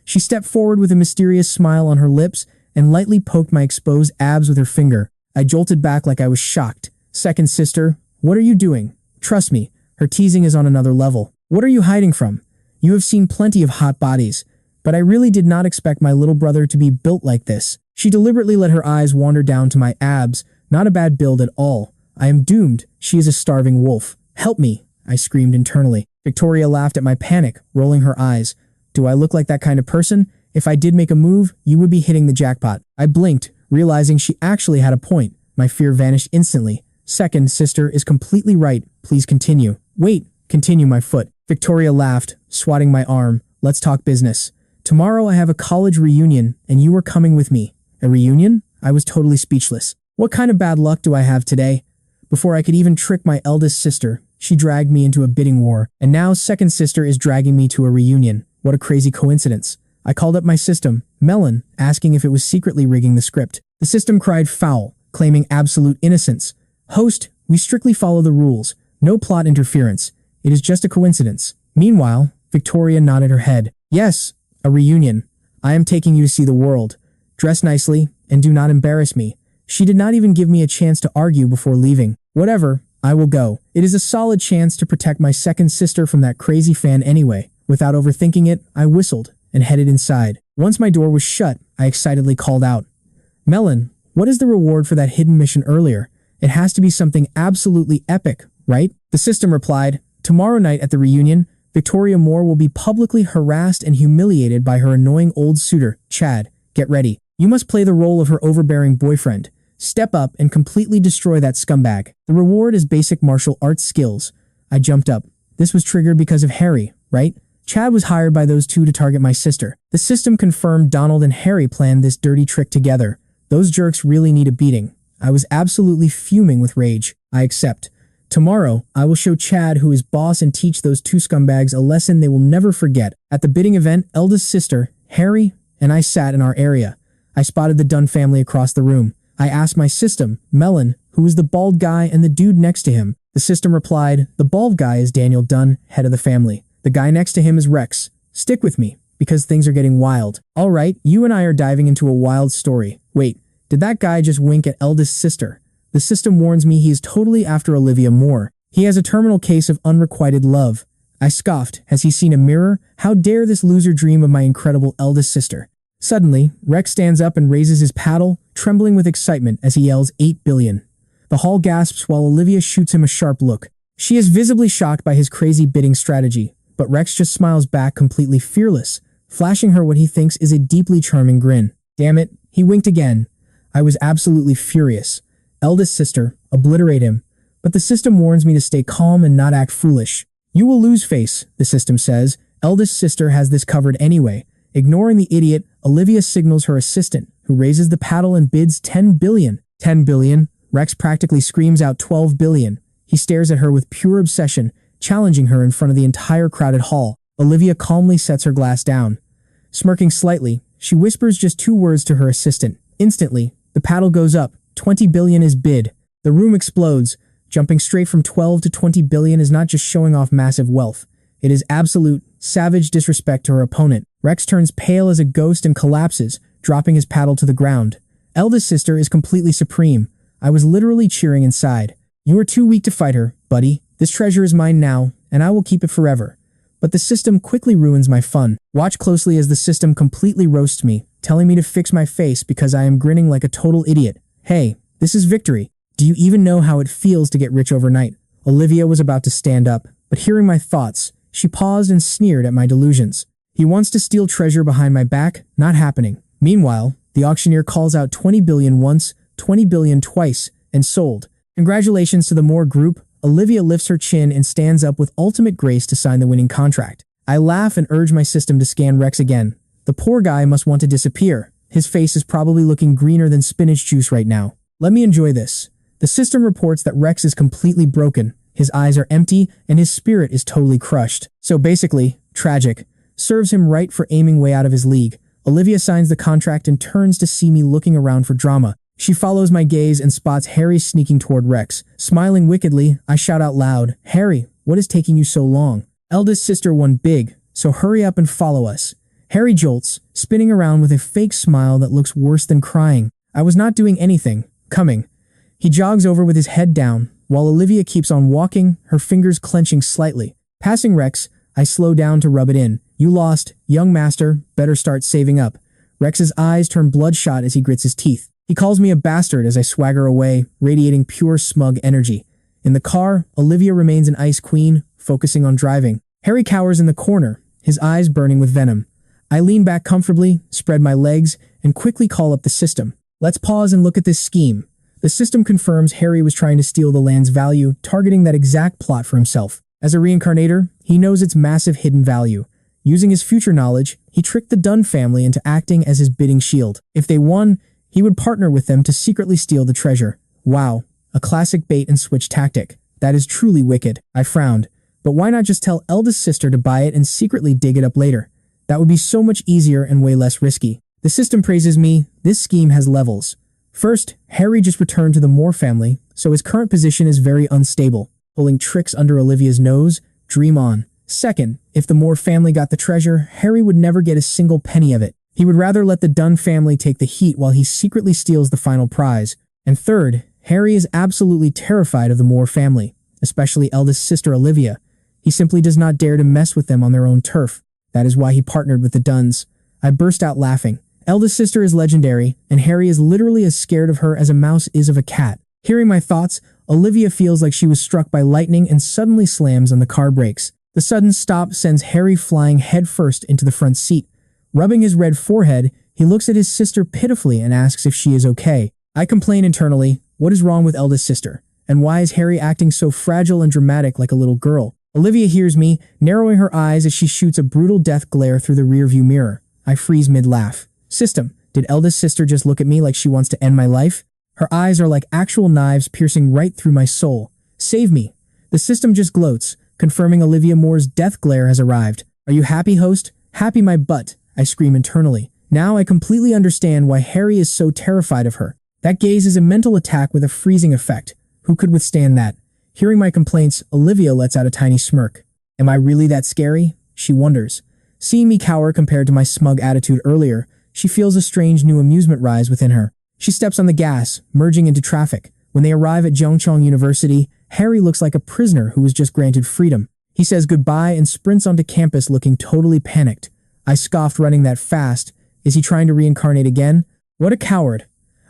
She stepped forward with a mysterious smile on her lips and lightly poked my exposed abs with her finger. I jolted back like I was shocked. "Second sister, what are you doing?" Trust me, her teasing is on another level. "What are you hiding from? You have seen plenty of hot bodies, but I really did not expect my little brother to be built like this." She deliberately let her eyes wander down to my abs. Not a bad build at all. I am doomed. She is a starving wolf. "Help me," I screamed internally. Victoria laughed at my panic, rolling her eyes. "Do I look like that kind of person? If I did make a move, you would be hitting the jackpot." I blinked, realizing she actually had a point. My fear vanished instantly. "Second sister is completely right. Please continue." "Wait, continue my foot." Victoria laughed, swatting my arm. "Let's talk business. Tomorrow I have a college reunion, and you are coming with me." "A reunion?" I was totally speechless. What kind of bad luck do I have today? Before I could even trick my eldest sister, she dragged me into a bidding war, and now second sister is dragging me to a reunion. What a crazy coincidence. I called up my system, Melon, asking if it was secretly rigging the script. The system cried foul, claiming absolute innocence. "Host, we strictly follow the rules. No plot interference. It is just a coincidence." Meanwhile, Victoria nodded her head. "Yes, a reunion. I am taking you to see the world. Dress nicely, and do not embarrass me." She did not even give me a chance to argue before leaving. "Whatever, I will go. It is a solid chance to protect my second sister from that crazy fan anyway." Without overthinking it, I whistled and headed inside. Once my door was shut, I excitedly called out, "Melon, what is the reward for that hidden mission earlier? It has to be something absolutely epic, right? The system replied, "Tomorrow night at the reunion, Victoria Moore will be publicly harassed and humiliated by her annoying old suitor, Chad. Get ready. You must play the role of her overbearing boyfriend. Step up and completely destroy that scumbag. The reward is basic martial arts skills." I jumped up. This was triggered because of Harry, right? Chad was hired by those two to target my sister. The system confirmed Donald and Harry planned this dirty trick together. Those jerks really need a beating. I was absolutely fuming with rage. I accept. Tomorrow, I will show Chad who is boss and teach those two scumbags a lesson they will never forget. At the bidding event, eldest sister, Harry, and I sat in our area. I spotted the Dunn family across the room. I asked my system, Melon, who was the bald guy and the dude next to him. The system replied, "The bald guy is Daniel Dunn, head of the family. The guy next to him is Rex. Stick with me, because things are getting wild." All right, you and I are diving into a wild story. Wait, did that guy just wink at eldest sister? The system warns me he is totally after Olivia Moore. He has a terminal case of unrequited love. I scoffed. Has he seen a mirror? How dare this loser dream of my incredible eldest sister? Suddenly, Rex stands up and raises his paddle, trembling with excitement as he yells 8 billion. The hall gasps while Olivia shoots him a sharp look. She is visibly shocked by his crazy bidding strategy, but Rex just smiles back completely fearless, flashing her what he thinks is a deeply charming grin. Damn it, he winked again. I was absolutely furious. Eldest sister, obliterate him. But the system warns me to stay calm and not act foolish. You will lose face, the system says. Eldest sister has this covered anyway. Ignoring the idiot, Olivia signals her assistant, who raises the paddle and bids 10 billion. 10 billion? Rex practically screams out 12 billion. He stares at her with pure obsession, challenging her in front of the entire crowded hall. Olivia calmly sets her glass down. Smirking slightly, she whispers just 2 words to her assistant. Instantly, the paddle goes up. 20 billion is bid. The room explodes. Jumping straight from 12 to 20 billion is not just showing off massive wealth. It is absolute, savage disrespect to her opponent. Rex turns pale as a ghost and collapses, dropping his paddle to the ground. Eldest sister is completely supreme. I was literally cheering inside. You are too weak to fight her, buddy. This treasure is mine now, and I will keep it forever. But the system quickly ruins my fun. Watch closely as the system completely roasts me, telling me to fix my face because I am grinning like a total idiot. Hey, this is victory. Do you even know how it feels to get rich overnight? Olivia was about to stand up, but hearing my thoughts, she paused and sneered at my delusions. He wants to steal treasure behind my back? Not happening. Meanwhile, the auctioneer calls out 20 billion once, 20 billion twice, and sold. Congratulations to the Moore Group. Olivia lifts her chin and stands up with ultimate grace to sign the winning contract. I laugh and urge my system to scan Rex again. The poor guy must want to disappear. His face is probably looking greener than spinach juice right now. Let me enjoy this. The system reports that Rex is completely broken. His eyes are empty and his spirit is totally crushed. So basically, tragic. Serves him right for aiming way out of his league. Olivia signs the contract and turns to see me looking around for drama. She follows my gaze and spots Harry sneaking toward Rex. Smiling wickedly, I shout out loud, "Harry, what is taking you so long? Eldest sister won big, so hurry up and follow us." Harry jolts, spinning around with a fake smile that looks worse than crying. I was not doing anything. Coming. He jogs over with his head down, while Olivia keeps on walking, her fingers clenching slightly. Passing Rex, I slow down to rub it in. "You lost, young master, better start saving up." Rex's eyes turn bloodshot as he grits his teeth. He calls me a bastard as I swagger away, radiating pure smug energy. In the car, Olivia remains an ice queen, focusing on driving. Harry cowers in the corner, his eyes burning with venom. I lean back comfortably, spread my legs, and quickly call up the system. Let's pause and look at this scheme. The system confirms Harry was trying to steal the land's value, targeting that exact plot for himself. As a reincarnator, he knows its massive hidden value. Using his future knowledge, he tricked the Dunn family into acting as his bidding shield. If they won, he would partner with them to secretly steal the treasure. Wow, a classic bait-and-switch tactic. That is truly wicked. I frowned. But why not just tell eldest sister to buy it and secretly dig it up later? That would be so much easier and way less risky. The system praises me. This scheme has levels. First, Harry just returned to the Moore family, so his current position is very unstable. Pulling tricks under Olivia's nose, dream on. Second, if the Moore family got the treasure, Harry would never get a single penny of it. He would rather let the Dunn family take the heat while he secretly steals the final prize. And third, Harry is absolutely terrified of the Moore family, especially eldest sister Olivia. He simply does not dare to mess with them on their own turf. That is why he partnered with the Dunns. I burst out laughing. Eldest sister is legendary, and Harry is literally as scared of her as a mouse is of a cat. Hearing my thoughts, Olivia feels like she was struck by lightning and suddenly slams on the car brakes. The sudden stop sends Harry flying headfirst into the front seat. Rubbing his red forehead, he looks at his sister pitifully and asks if she is okay. I complain internally, what is wrong with eldest sister? And why is Harry acting so fragile and dramatic like a little girl? Olivia hears me, narrowing her eyes as she shoots a brutal death glare through the rearview mirror. I freeze mid-laugh. System, did eldest sister just look at me like she wants to end my life? Her eyes are like actual knives piercing right through my soul. Save me. The system just gloats, confirming Olivia Moore's death glare has arrived. Are you happy, host? Happy my butt, I scream internally. Now I completely understand why Harry is so terrified of her. That gaze is a mental attack with a freezing effect. Who could withstand that? Hearing my complaints, Olivia lets out a tiny smirk. Am I really that scary? She wonders. Seeing me cower compared to my smug attitude earlier, she feels a strange new amusement rise within her. She steps on the gas, merging into traffic. When they arrive at Zhongchong University, Harry looks like a prisoner who was just granted freedom. He says goodbye and sprints onto campus looking totally panicked. I scoffed running that fast. Is he trying to reincarnate again? What a coward.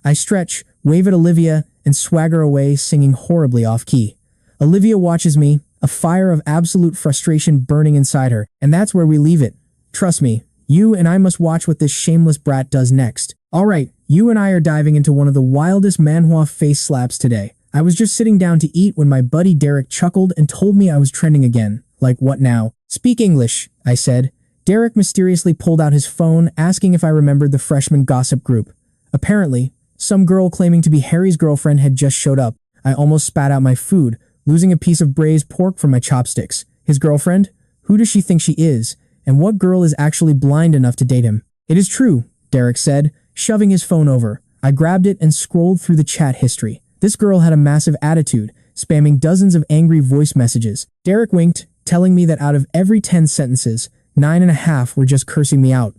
I stretch, wave at Olivia, and swagger away singing horribly off-key. Olivia watches me, a fire of absolute frustration burning inside her, and that's where we leave it. Trust me, you and I must watch what this shameless brat does next. Alright, you and I are diving into one of the wildest manhwa face slaps today. I was just sitting down to eat when my buddy Derek chuckled and told me I was trending again. Like what now? Speak English, I said. Derek mysteriously pulled out his phone, asking if I remembered the freshman gossip group. Apparently, some girl claiming to be Harry's girlfriend had just showed up. I almost spat out my food, losing a piece of braised pork from my chopsticks. His girlfriend? Who does she think she is? And what girl is actually blind enough to date him? It is true, Derek said, shoving his phone over. I grabbed it and scrolled through the chat history. This girl had a massive attitude, spamming dozens of angry voice messages. Derek winked, telling me that out of every 10 sentences, 9.5 were just cursing me out.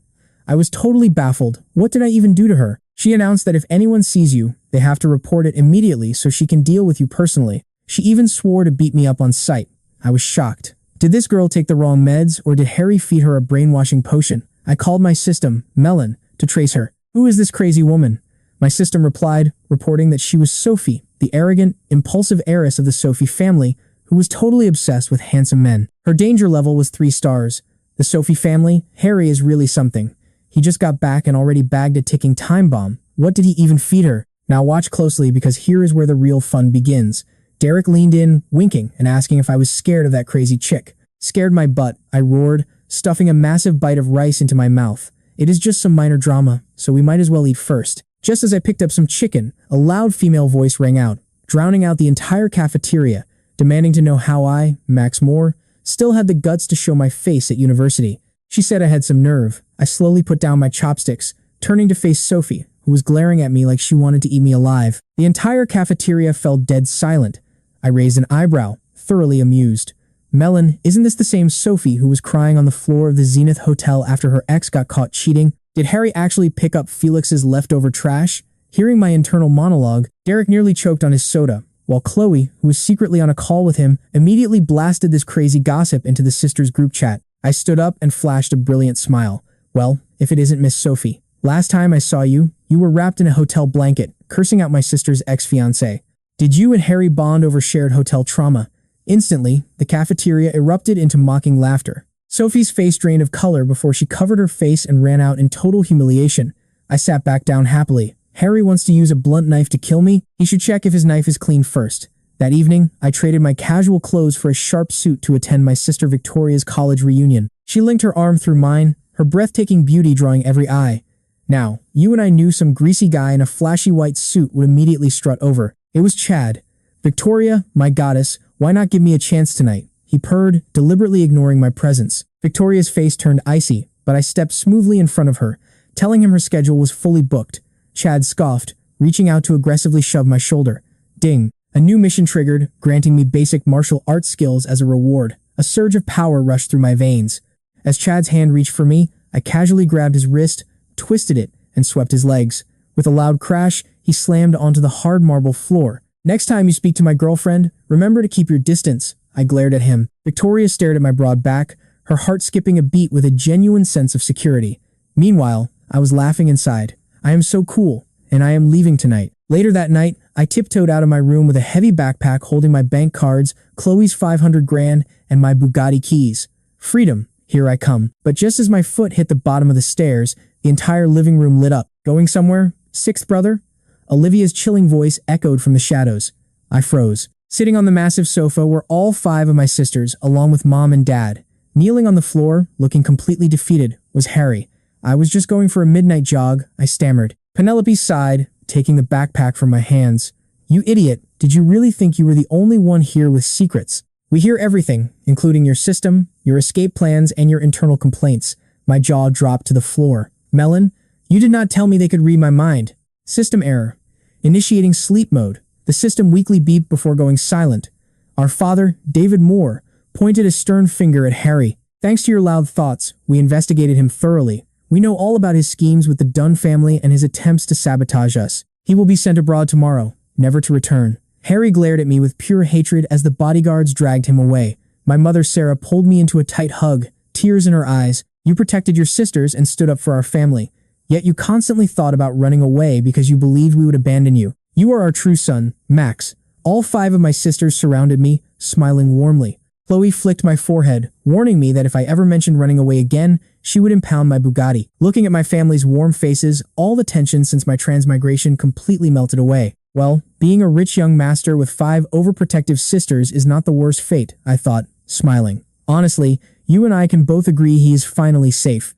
I was totally baffled. What did I even do to her? She announced that if anyone sees you, they have to report it immediately so she can deal with you personally. She even swore to beat me up on sight. I was shocked. Did this girl take the wrong meds, or did Harry feed her a brainwashing potion? I called my system, Melon, to trace her. Who is this crazy woman? My system replied, reporting that she was Sophie, the arrogant, impulsive heiress of the Sophie family, who was totally obsessed with handsome men. Her danger level was 3 stars. The Sophie family, Harry is really something. He just got back and already bagged a ticking time bomb. What did he even feed her? Now watch closely because here is where the real fun begins. Derek leaned in, winking and asking if I was scared of that crazy chick. Scared my butt, I roared, stuffing a massive bite of rice into my mouth. It is just some minor drama, so we might as well eat first. Just as I picked up some chicken, a loud female voice rang out, drowning out the entire cafeteria, demanding to know how I, Max Moore, still had the guts to show my face at university. She said I had some nerve. I slowly put down my chopsticks, turning to face Sophie, who was glaring at me like she wanted to eat me alive. The entire cafeteria fell dead silent. I raised an eyebrow, thoroughly amused. Melon, isn't this the same Sophie who was crying on the floor of the Zenith Hotel after her ex got caught cheating? Did Harry actually pick up Felix's leftover trash? Hearing my internal monologue, Derek nearly choked on his soda, while Chloe, who was secretly on a call with him, immediately blasted this crazy gossip into the sisters' group chat. I stood up and flashed a brilliant smile. Well, if it isn't Miss Sophie. Last time I saw you, you were wrapped in a hotel blanket, cursing out my sister's ex-fiancé. Did you and Harry bond over shared hotel trauma? Instantly, the cafeteria erupted into mocking laughter. Sophie's face drained of color before she covered her face and ran out in total humiliation. I sat back down happily. Harry wants to use a blunt knife to kill me? He should check if his knife is clean first. That evening, I traded my casual clothes for a sharp suit to attend my sister Victoria's college reunion. She linked her arm through mine, her breathtaking beauty drawing every eye. Now, you and I knew some greasy guy in a flashy white suit would immediately strut over. It was Chad. Victoria, my goddess, why not give me a chance tonight? He purred, deliberately ignoring my presence. Victoria's face turned icy, but I stepped smoothly in front of her, telling him her schedule was fully booked. Chad scoffed, reaching out to aggressively shove my shoulder. Ding. A new mission triggered, granting me basic martial arts skills as a reward. A surge of power rushed through my veins. As Chad's hand reached for me, I casually grabbed his wrist, twisted it, and swept his legs. With a loud crash, he slammed onto the hard marble floor. Next time you speak to my girlfriend, remember to keep your distance. I glared at him. Victoria stared at my broad back, her heart skipping a beat with a genuine sense of security. Meanwhile, I was laughing inside. I am so cool, and I am leaving tonight. Later that night, I tiptoed out of my room with a heavy backpack holding my bank cards, Chloe's 500 grand, and my Bugatti keys. Freedom, here I come. But just as my foot hit the bottom of the stairs, the entire living room lit up. Going somewhere? Sixth brother? Olivia's chilling voice echoed from the shadows. I froze. Sitting on the massive sofa were all 5 of my sisters, along with mom and dad. Kneeling on the floor, looking completely defeated, was Harry. I was just going for a midnight jog, I stammered. Penelope sighed, taking the backpack from my hands. You idiot, did you really think you were the only one here with secrets? We hear everything, including your system, your escape plans, and your internal complaints. My jaw dropped to the floor. Melon, you did not tell me they could read my mind. System error. Initiating sleep mode. The system weakly beeped before going silent. Our father, David Moore, pointed a stern finger at Harry. Thanks to your loud thoughts, we investigated him thoroughly. We know all about his schemes with the Dunn family and his attempts to sabotage us. He will be sent abroad tomorrow, never to return. Harry glared at me with pure hatred as the bodyguards dragged him away. My mother Sarah pulled me into a tight hug, tears in her eyes. You protected your sisters and stood up for our family. Yet you constantly thought about running away because you believed we would abandon you. You are our true son, Max. All 5 of my sisters surrounded me, smiling warmly. Chloe flicked my forehead, warning me that if I ever mentioned running away again, she would impound my Bugatti. Looking at my family's warm faces, all the tension since my transmigration completely melted away. Well, being a rich young master with 5 overprotective sisters is not the worst fate, I thought, smiling. Honestly, you and I can both agree he is finally safe.